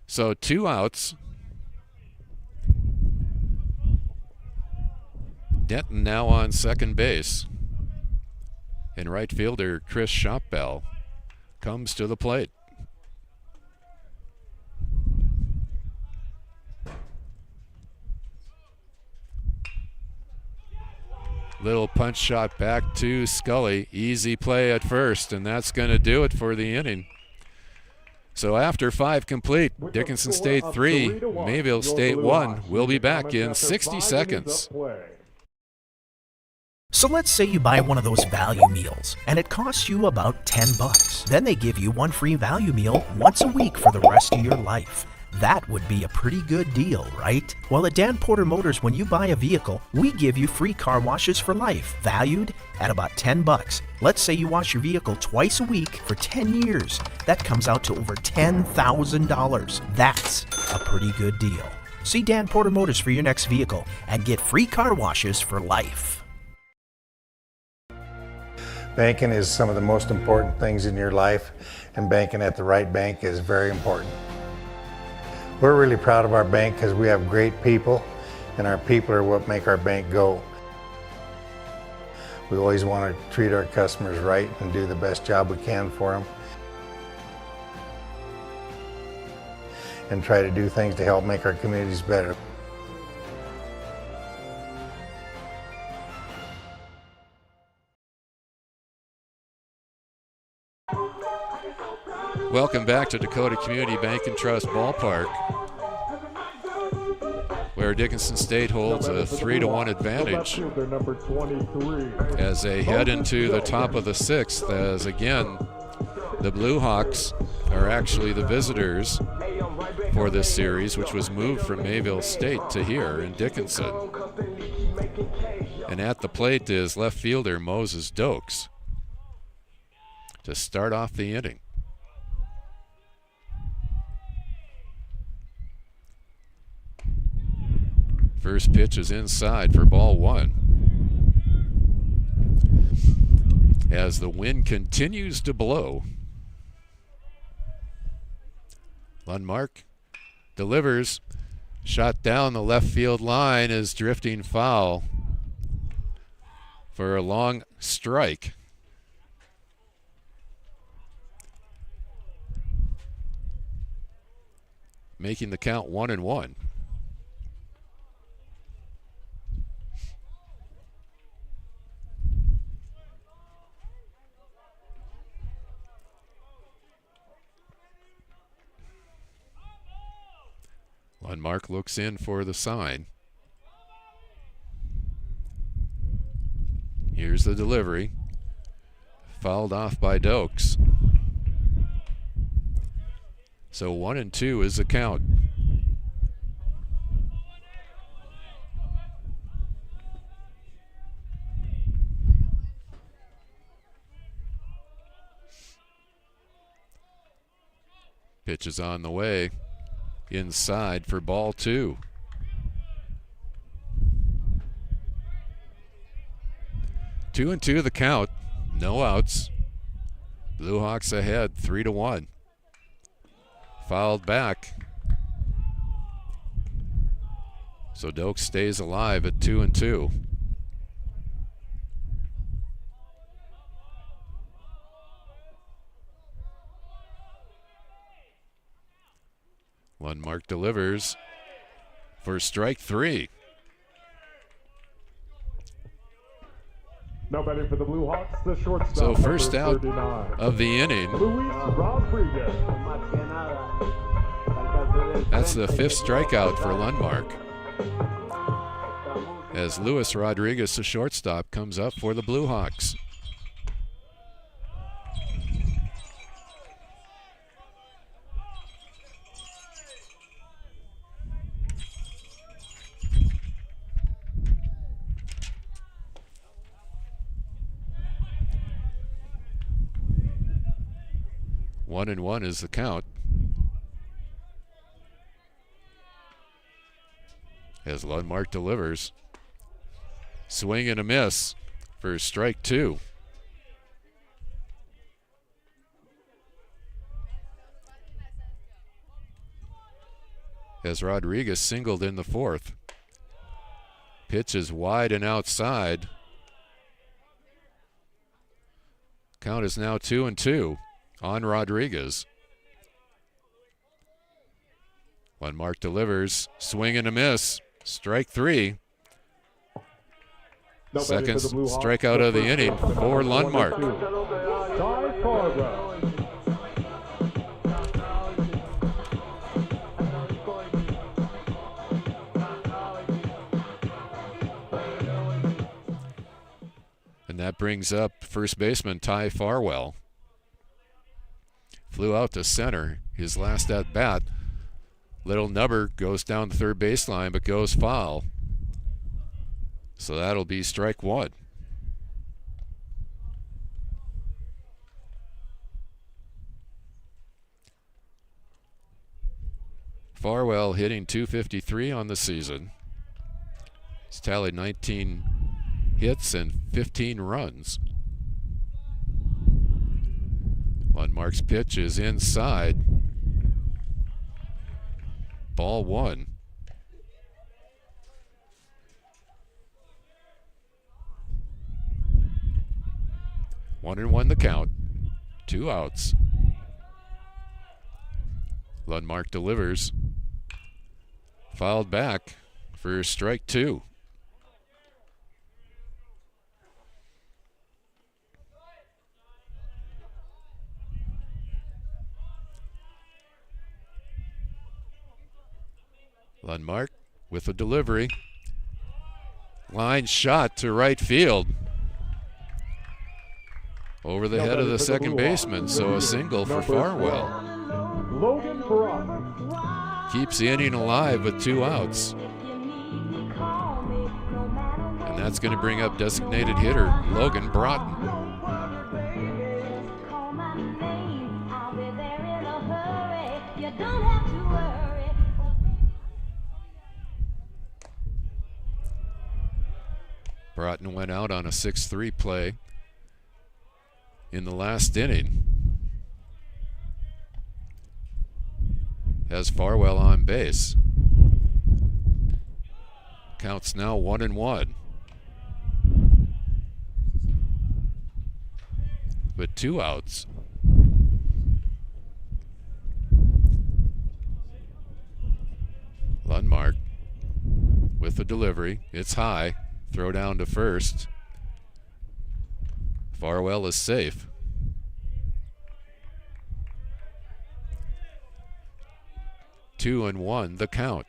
So 2 outs. Denton now on second base. And right fielder Chris Shopbell comes to the plate. Little punch shot back to Scully. Easy play at first, and that's going to do it for the inning. So after 5 complete, Dickinson State 3, Mayville State 1. We'll be back in 60 seconds. So let's say you buy one of those value meals, and it costs you about $10. Then they give you one free value meal once a week for the rest of your life. That would be a pretty good deal, right? Well, at Dan Porter Motors, when you buy a vehicle, we give you free car washes for life, valued at about $10. Let's say you wash your vehicle twice a week for 10 years. That comes out to over $10,000. That's a pretty good deal. See Dan Porter Motors for your next vehicle and get free car washes for life. Banking is some of the most important things in your life, and banking at the right bank is very important. We're really proud of our bank because we have great people, and our people are what make our bank go. We always want to treat our customers right and do the best job we can for them, and try to do things to help make our communities better. Welcome back to Dakota Community Bank and Trust Ballpark. where Dickinson State holds a 3-1 advantage Number 23. as they head into the top of the 6th, as again the Blue Hawks are actually the visitors for this series, which was moved from Mayville State to here in Dickinson. And at the plate is left fielder Moses Dokes to start off the inning. First pitch is inside for ball 1. As the wind continues to blow, Lundmark delivers. Shot down the left field line is drifting foul for a long strike. Making the count 1-1. Lundmark looks in for the sign. Here's the delivery. Fouled off by Dokes. So 1-2 is the count. Pitch is on the way. Inside for ball 2. 2-2 the count. No outs. Blue Hawks ahead 3-1. Fouled back. So Dokes stays alive at 2-2. Lundmark delivers for strike 3. Now batting for the Blue Hawks, the shortstop. So first out 39. of the inning. Luis Rodriguez. That's the 5th strikeout for Lundmark. As Luis Rodriguez, the shortstop, comes up for the Blue Hawks. One and one is the count. As Lundmark delivers. Swing and a miss for strike 2. As Rodriguez singled in the 4th. Pitch is wide and outside. Count is now 2-2 on Rodriguez. Lundmark delivers. Swing and a miss. Strike 3. Second strikeout of the inning for Lundmark. And that brings up first baseman Ty Farwell. Flew out to center his last at bat. Little nubber goes down the third baseline but goes foul. So that'll be strike 1. Farwell hitting .253 on the season. He's tallied 19 hits and 15 runs. Lundmark's pitch is inside. Ball 1. One and one the count. 2 outs. Lundmark delivers. Fouled back for strike 2. Lundmark with a delivery. Line shot to right field. Over the head of the second baseman, so a single for Farwell. Keeps the inning alive with 2 outs. And that's going to bring up designated hitter Logan Broughton. Broughton went out on a 6-3 play in the last inning. Has Farwell on base. Counts now 1-1. With 2 outs. Lundmark with the delivery. It's high. Throw down to first. Farwell is safe. Two and one, the count.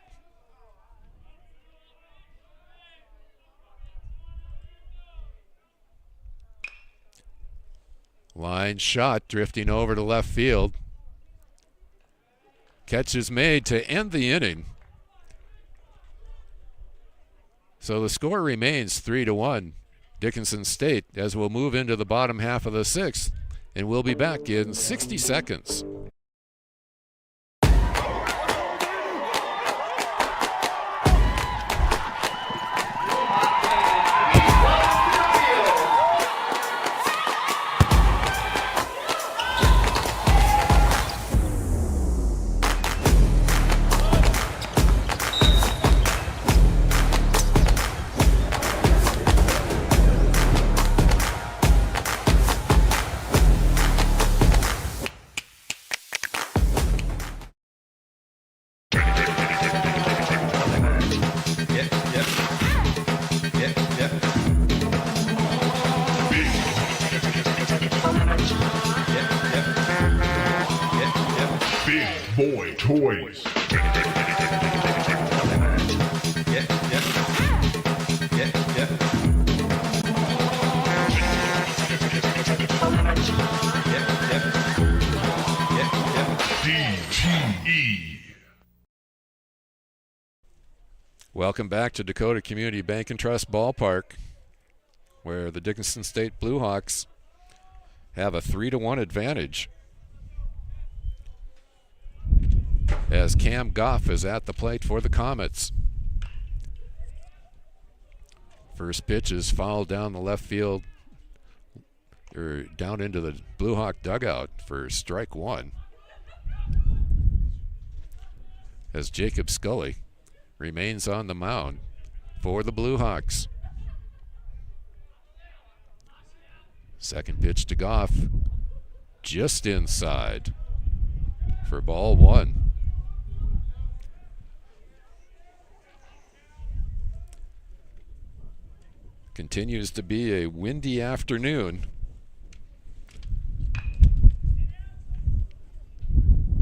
Line shot drifting over to left field. Catch is made to end the inning. So the score remains 3-1, Dickinson State, as we'll move into the bottom half of the 6th, and we'll be back in 60 seconds. Toys. DTE. Welcome back to Dakota Community Bank and Trust Ballpark, where the Dickinson State Blue Hawks have a 3-1 advantage. As Cam Goff is at the plate for the Comets. First pitch is fouled down the left field, or down into the Blue Hawk dugout for strike 1. As Jacob Scully remains on the mound for the Blue Hawks. Second pitch to Goff, just inside for ball 1. Continues to be a windy afternoon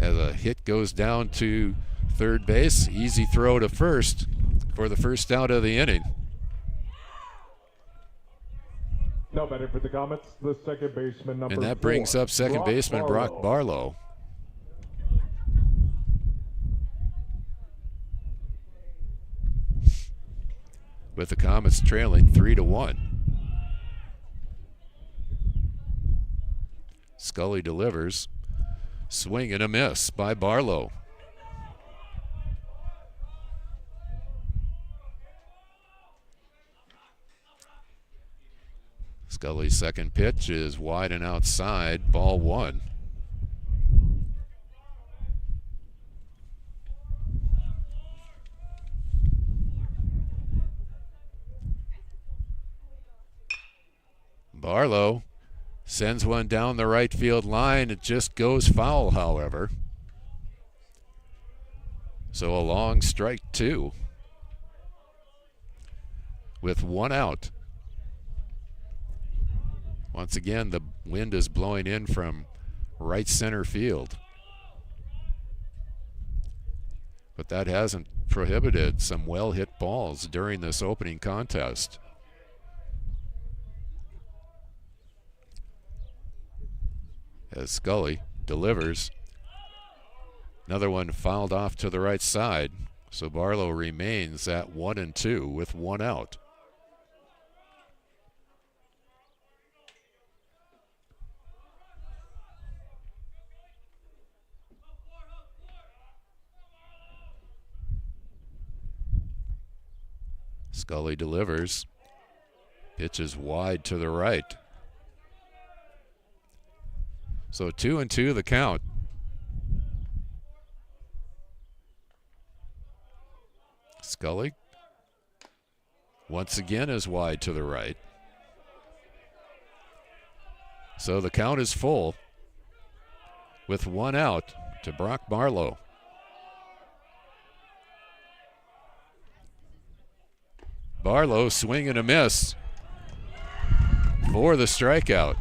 as a hit goes down to third base. Easy throw to first for the first out of the inning. Now batting for the Comets, the second baseman, number 4. And that brings up second baseman Brock Barlow. With the Comets trailing 3-1. Scully delivers. Swing and a miss by Barlow. Scully's second pitch is wide and outside, ball 1. Barlow sends one down the right field line. It just goes foul, however. So a long strike 2 with 1 out. Once again, the wind is blowing in from right center field. but that hasn't prohibited some well-hit balls during this opening contest. As Scully delivers. Another one fouled off to the right side, so Barlow remains at 1-2 with one out. Scully delivers. Pitch is wide to the right. So 2-2 the count. Scully once again is wide to the right. So the count is full with one out to Brock Barlow. Barlow swing and a miss for the strikeout.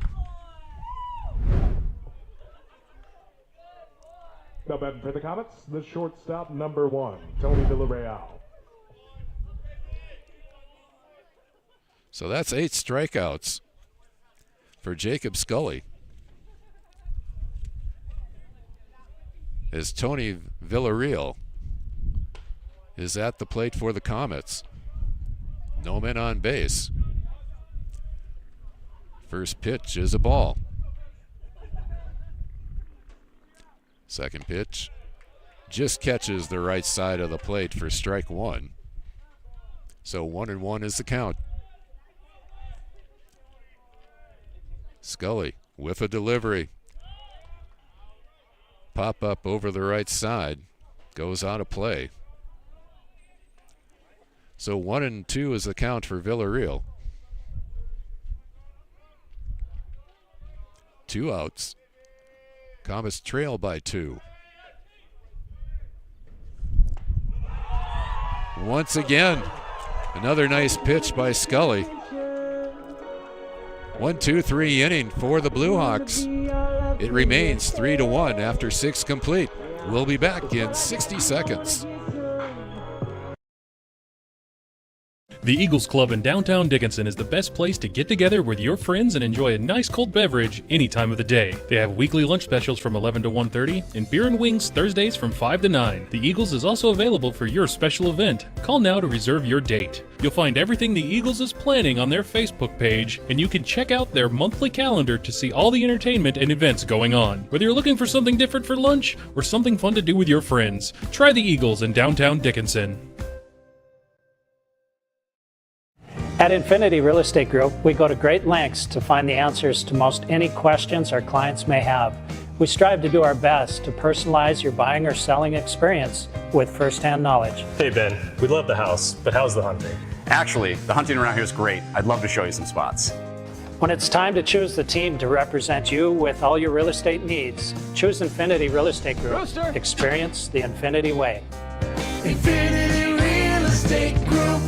Now batting for the Comets, the shortstop, number 1, Tony Villarreal. So that's 8 strikeouts for Jacob Scully. As Tony Villarreal is at the plate for the Comets. No men on base. First pitch is a ball. Second pitch just catches the right side of the plate for strike one. So 1-1 is the count. Scully with a delivery. Pop up over the right side. Goes out of play. So 1-2 is the count for Villarreal. 2 outs. Comets trail by 2. Once again, another nice pitch by Scully. 1-2-3 inning for the Blue Hawks. It remains 3-1 after 6 complete. We'll be back in 60 seconds. The Eagles Club in downtown Dickinson is the best place to get together with your friends and enjoy a nice cold beverage any time of the day. They have weekly lunch specials from 11 to 1:30 and beer and wings Thursdays from 5 to 9. The Eagles is also available for your special event. Call now to reserve your date. You'll find everything the Eagles is planning on their Facebook page, and you can check out their monthly calendar to see all the entertainment and events going on. Whether you're looking for something different for lunch or something fun to do with your friends, try the Eagles in downtown Dickinson. At Infinity Real Estate Group, we go to great lengths to find the answers to most any questions our clients may have. We strive to do our best to personalize your buying or selling experience with first-hand knowledge. Hey Ben, we love the house, but how's the hunting? Actually, the hunting around here is great. I'd love to show you some spots. When it's time to choose the team to represent you with all your real estate needs, choose Infinity Real Estate Group. Rooster. Experience the Infinity way. Infinity Real Estate Group.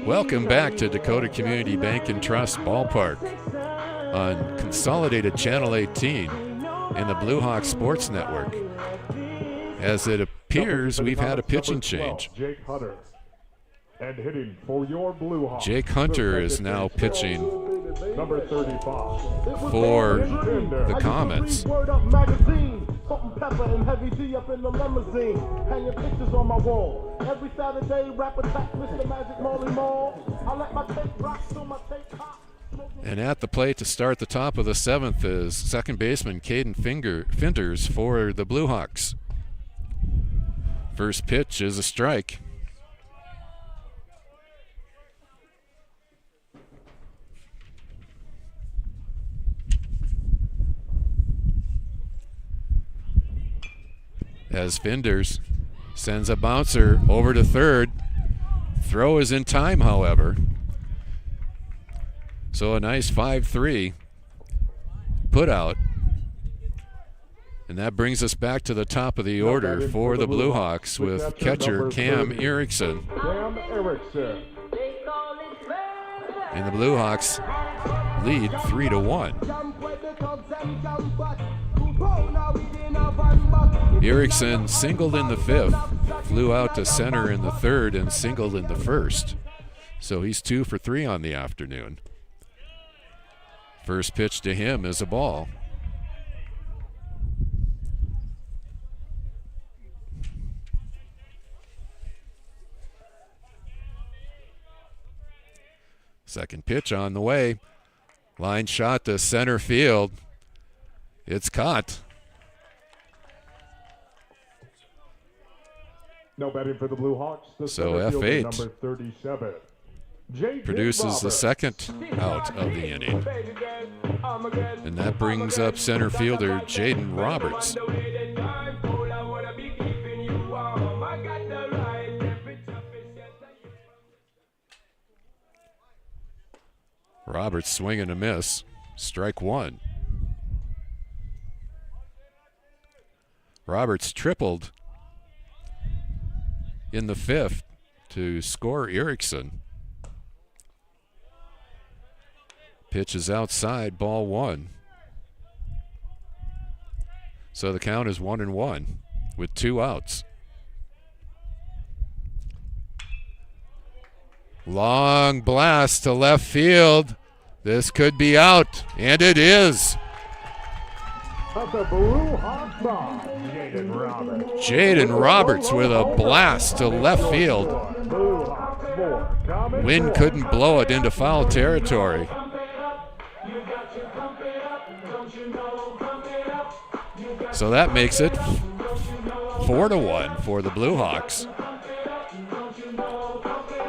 Welcome back to Dakota Community Bank and Trust Ballpark on Consolidated Channel 18 and the Blue Hawk Sports Network. As it appears, we've had a pitching change. Jake Hunter. And hitting for your Blue Hawks. Jake Hunter is now pitching number 35 for the Comets. Salt and pepper and heavy D up in the limousine. Hanging pictures on my wall. Every Saturday, rap attack Mr. Magic Molly Mall. I let my tape rock till my tape pop. And at the plate to start the top of the 7th is second baseman Caden Finders for the Blue Hawks. First pitch is a strike. As Finders sends a bouncer over to third. Throw is in time, however. So a nice 5-3 put out. And that brings us back to the top of the order for the Blue Hawks with catcher Cam Erickson. And the Blue Hawks lead 3-1. Erickson singled in the 5th, flew out to center in the 3rd, and singled in the 1st. So he's 2 for 3 on the afternoon. First pitch to him is a ball. Second pitch on the way. Line shot to center field. It's caught. No betting for the Blue Hawks. The So center fielder, F8 number 37. Jaden produces the Roberts. second out of the inning. And that brings up center fielder Jaden Roberts. Roberts swing and a miss. Strike 1. Roberts tripled in the 5th to score Erickson. Pitch is outside, ball 1. So the count is 1-1 with 2 outs. Long blast to left field. This could be out, and it is. Of the Blue Hawks side, Jaden Roberts. Jaden Roberts with a blast to left field. Wind couldn't blow it into foul territory. So that makes it 4-1 for the Blue Hawks,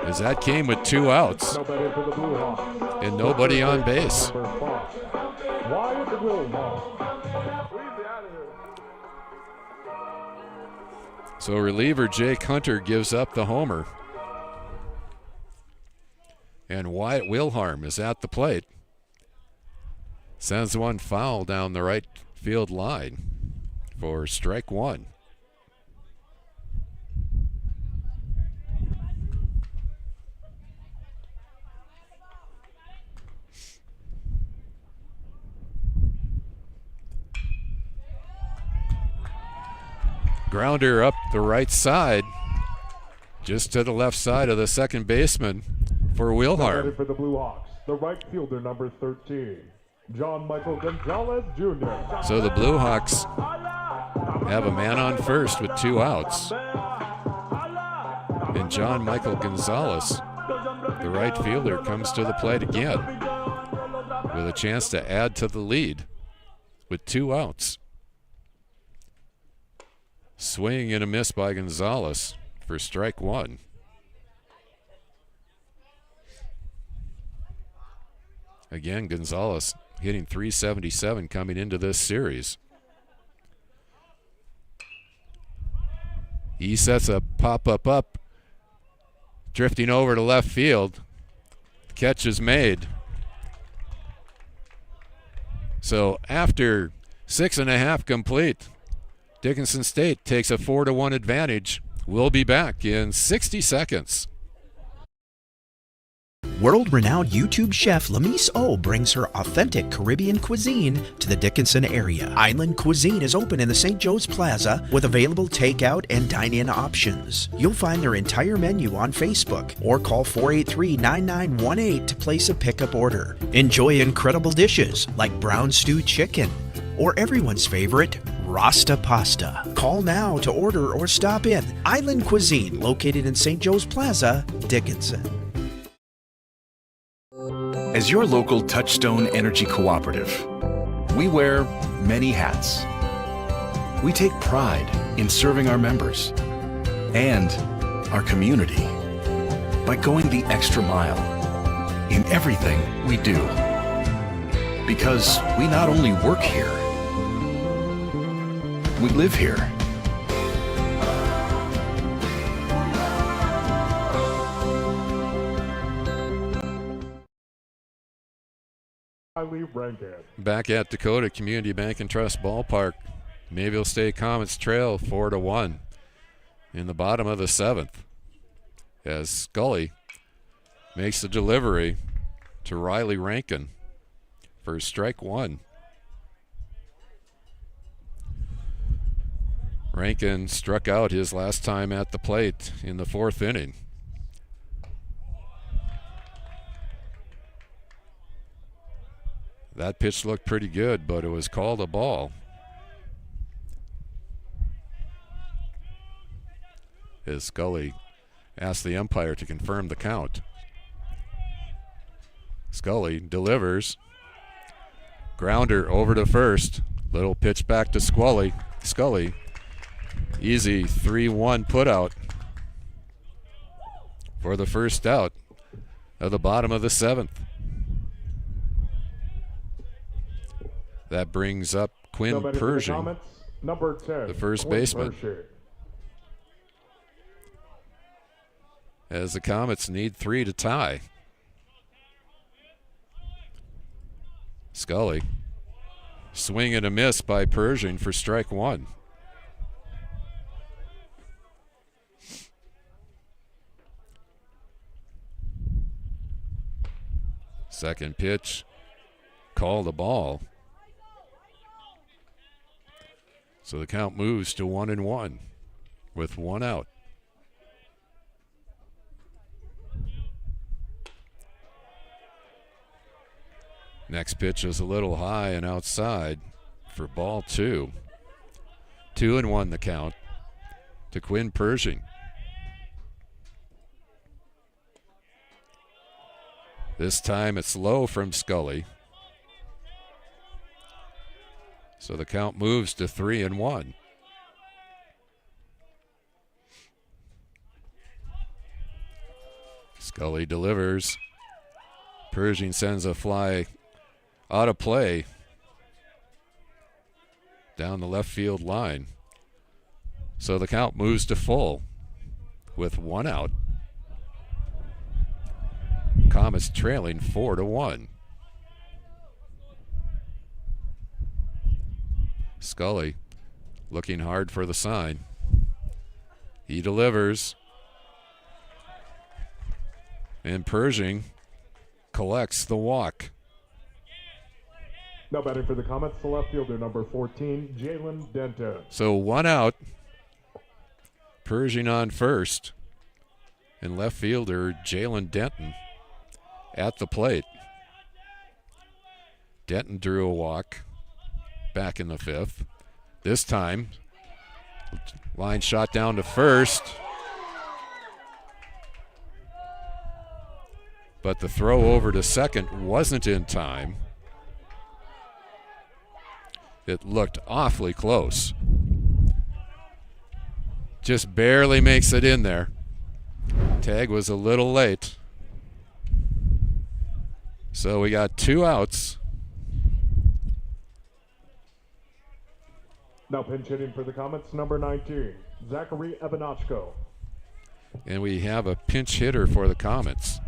as that came with 2 outs and nobody on base. So reliever Jake Hunter gives up the homer, and Wyatt Wilharm is at the plate. Sends one foul down the right field line for strike 1. Grounder up the right side, just to the left side of the second baseman for Wilharm. For the Blue Hawks, the right fielder, number 13, John Michael Gonzalez Jr. So the Blue Hawks have a man on first with 2 outs. And John Michael Gonzalez, the right fielder, comes to the plate again with a chance to add to the lead with 2 outs. Swing and a miss by Gonzalez for strike 1. Again, Gonzalez hitting .377 coming into this series. He sets a pop-up, drifting over to left field. Catch is made. So after 6.5 complete, Dickinson State takes a 4-1 advantage. We'll be back in 60 seconds. World-renowned YouTube chef Lamise O brings her authentic Caribbean cuisine to the Dickinson area. Island Cuisine is open in the St. Joe's Plaza with available takeout and dine-in options. You'll find their entire menu on Facebook or call 483-9918 to place a pickup order. Enjoy incredible dishes like brown stewed chicken or everyone's favorite, Rasta Pasta. Call now to order or stop in. Island Cuisine, located in St. Joe's Plaza, Dickinson. As your local Touchstone Energy Cooperative, we wear many hats. We take pride in serving our members and our community by going the extra mile in everything we do. Because we not only work here, we live here. Back at Dakota Community Bank and Trust Ballpark, Mayville State Comets trail 4-1 in the bottom of the 7th, as Scully makes the delivery to Riley Rankin for strike 1. Rankin struck out his last time at the plate in the 4th inning. That pitch looked pretty good, but it was called a ball. As Scully asked the umpire to confirm the count. Scully delivers. Grounder over to first. Little pitch back to Scully. Easy 3-1 put out for the first out of the bottom of the 7th. That brings up Quinn Pershing, number 10, the first Quinn baseman. Pershing. As the Comets need 3 to tie. Scully. Swing and a miss by Pershing for strike 1. Second pitch, called a ball. So the count moves to 1-1 with 1 out. Next pitch is a little high and outside for ball 2. 2-1 the count to Quinn Pershing. This time it's low from Scully. So the count moves to 3-1. Scully delivers. Pershing sends a fly out of play down the left field line. So the count moves to full with 1 out. Comets trailing 4-1. Scully looking hard for the sign. He delivers. And Pershing collects the walk. Now batting for the Comets, the left fielder, number 14, Jalen Denton. So 1 out. Pershing on first. And left fielder Jalen Denton at the plate. Denton drew a walk back in the 5th. This time, line shot down to first. But the throw over to second wasn't in time. It looked awfully close. Just barely makes it in there. Tag was a little late. So we got 2 outs. Now pinch hitting for the Comets, number 19, Zachary Evanachko. And we have a pinch hitter for the Comets.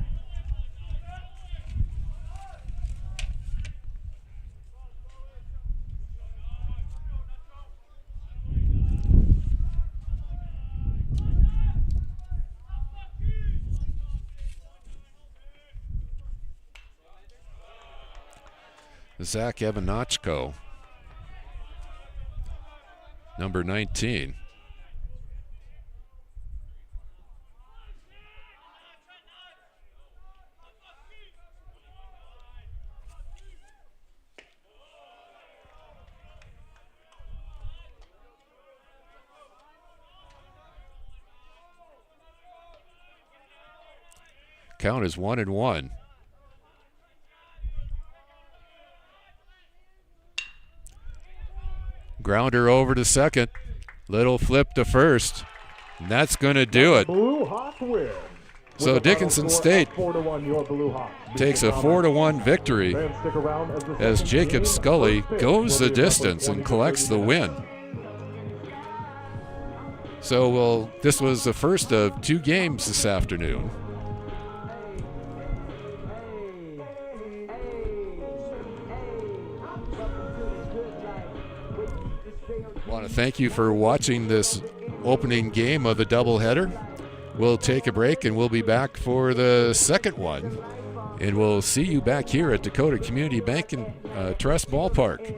Zach Evanachko, number 19. Count is 1-1. Grounder over to second. Little flip to first. And that's going to do it. Blue Hawks win. So Dickinson State takes a 4-1 victory as Jacob Scully goes the distance and collects the win. So this was the first of 2 games this afternoon. I want to thank you for watching this opening game of the doubleheader. We'll take a break and we'll be back for the second one. And we'll see you back here at Dakota Community Bank and Trust Ballpark.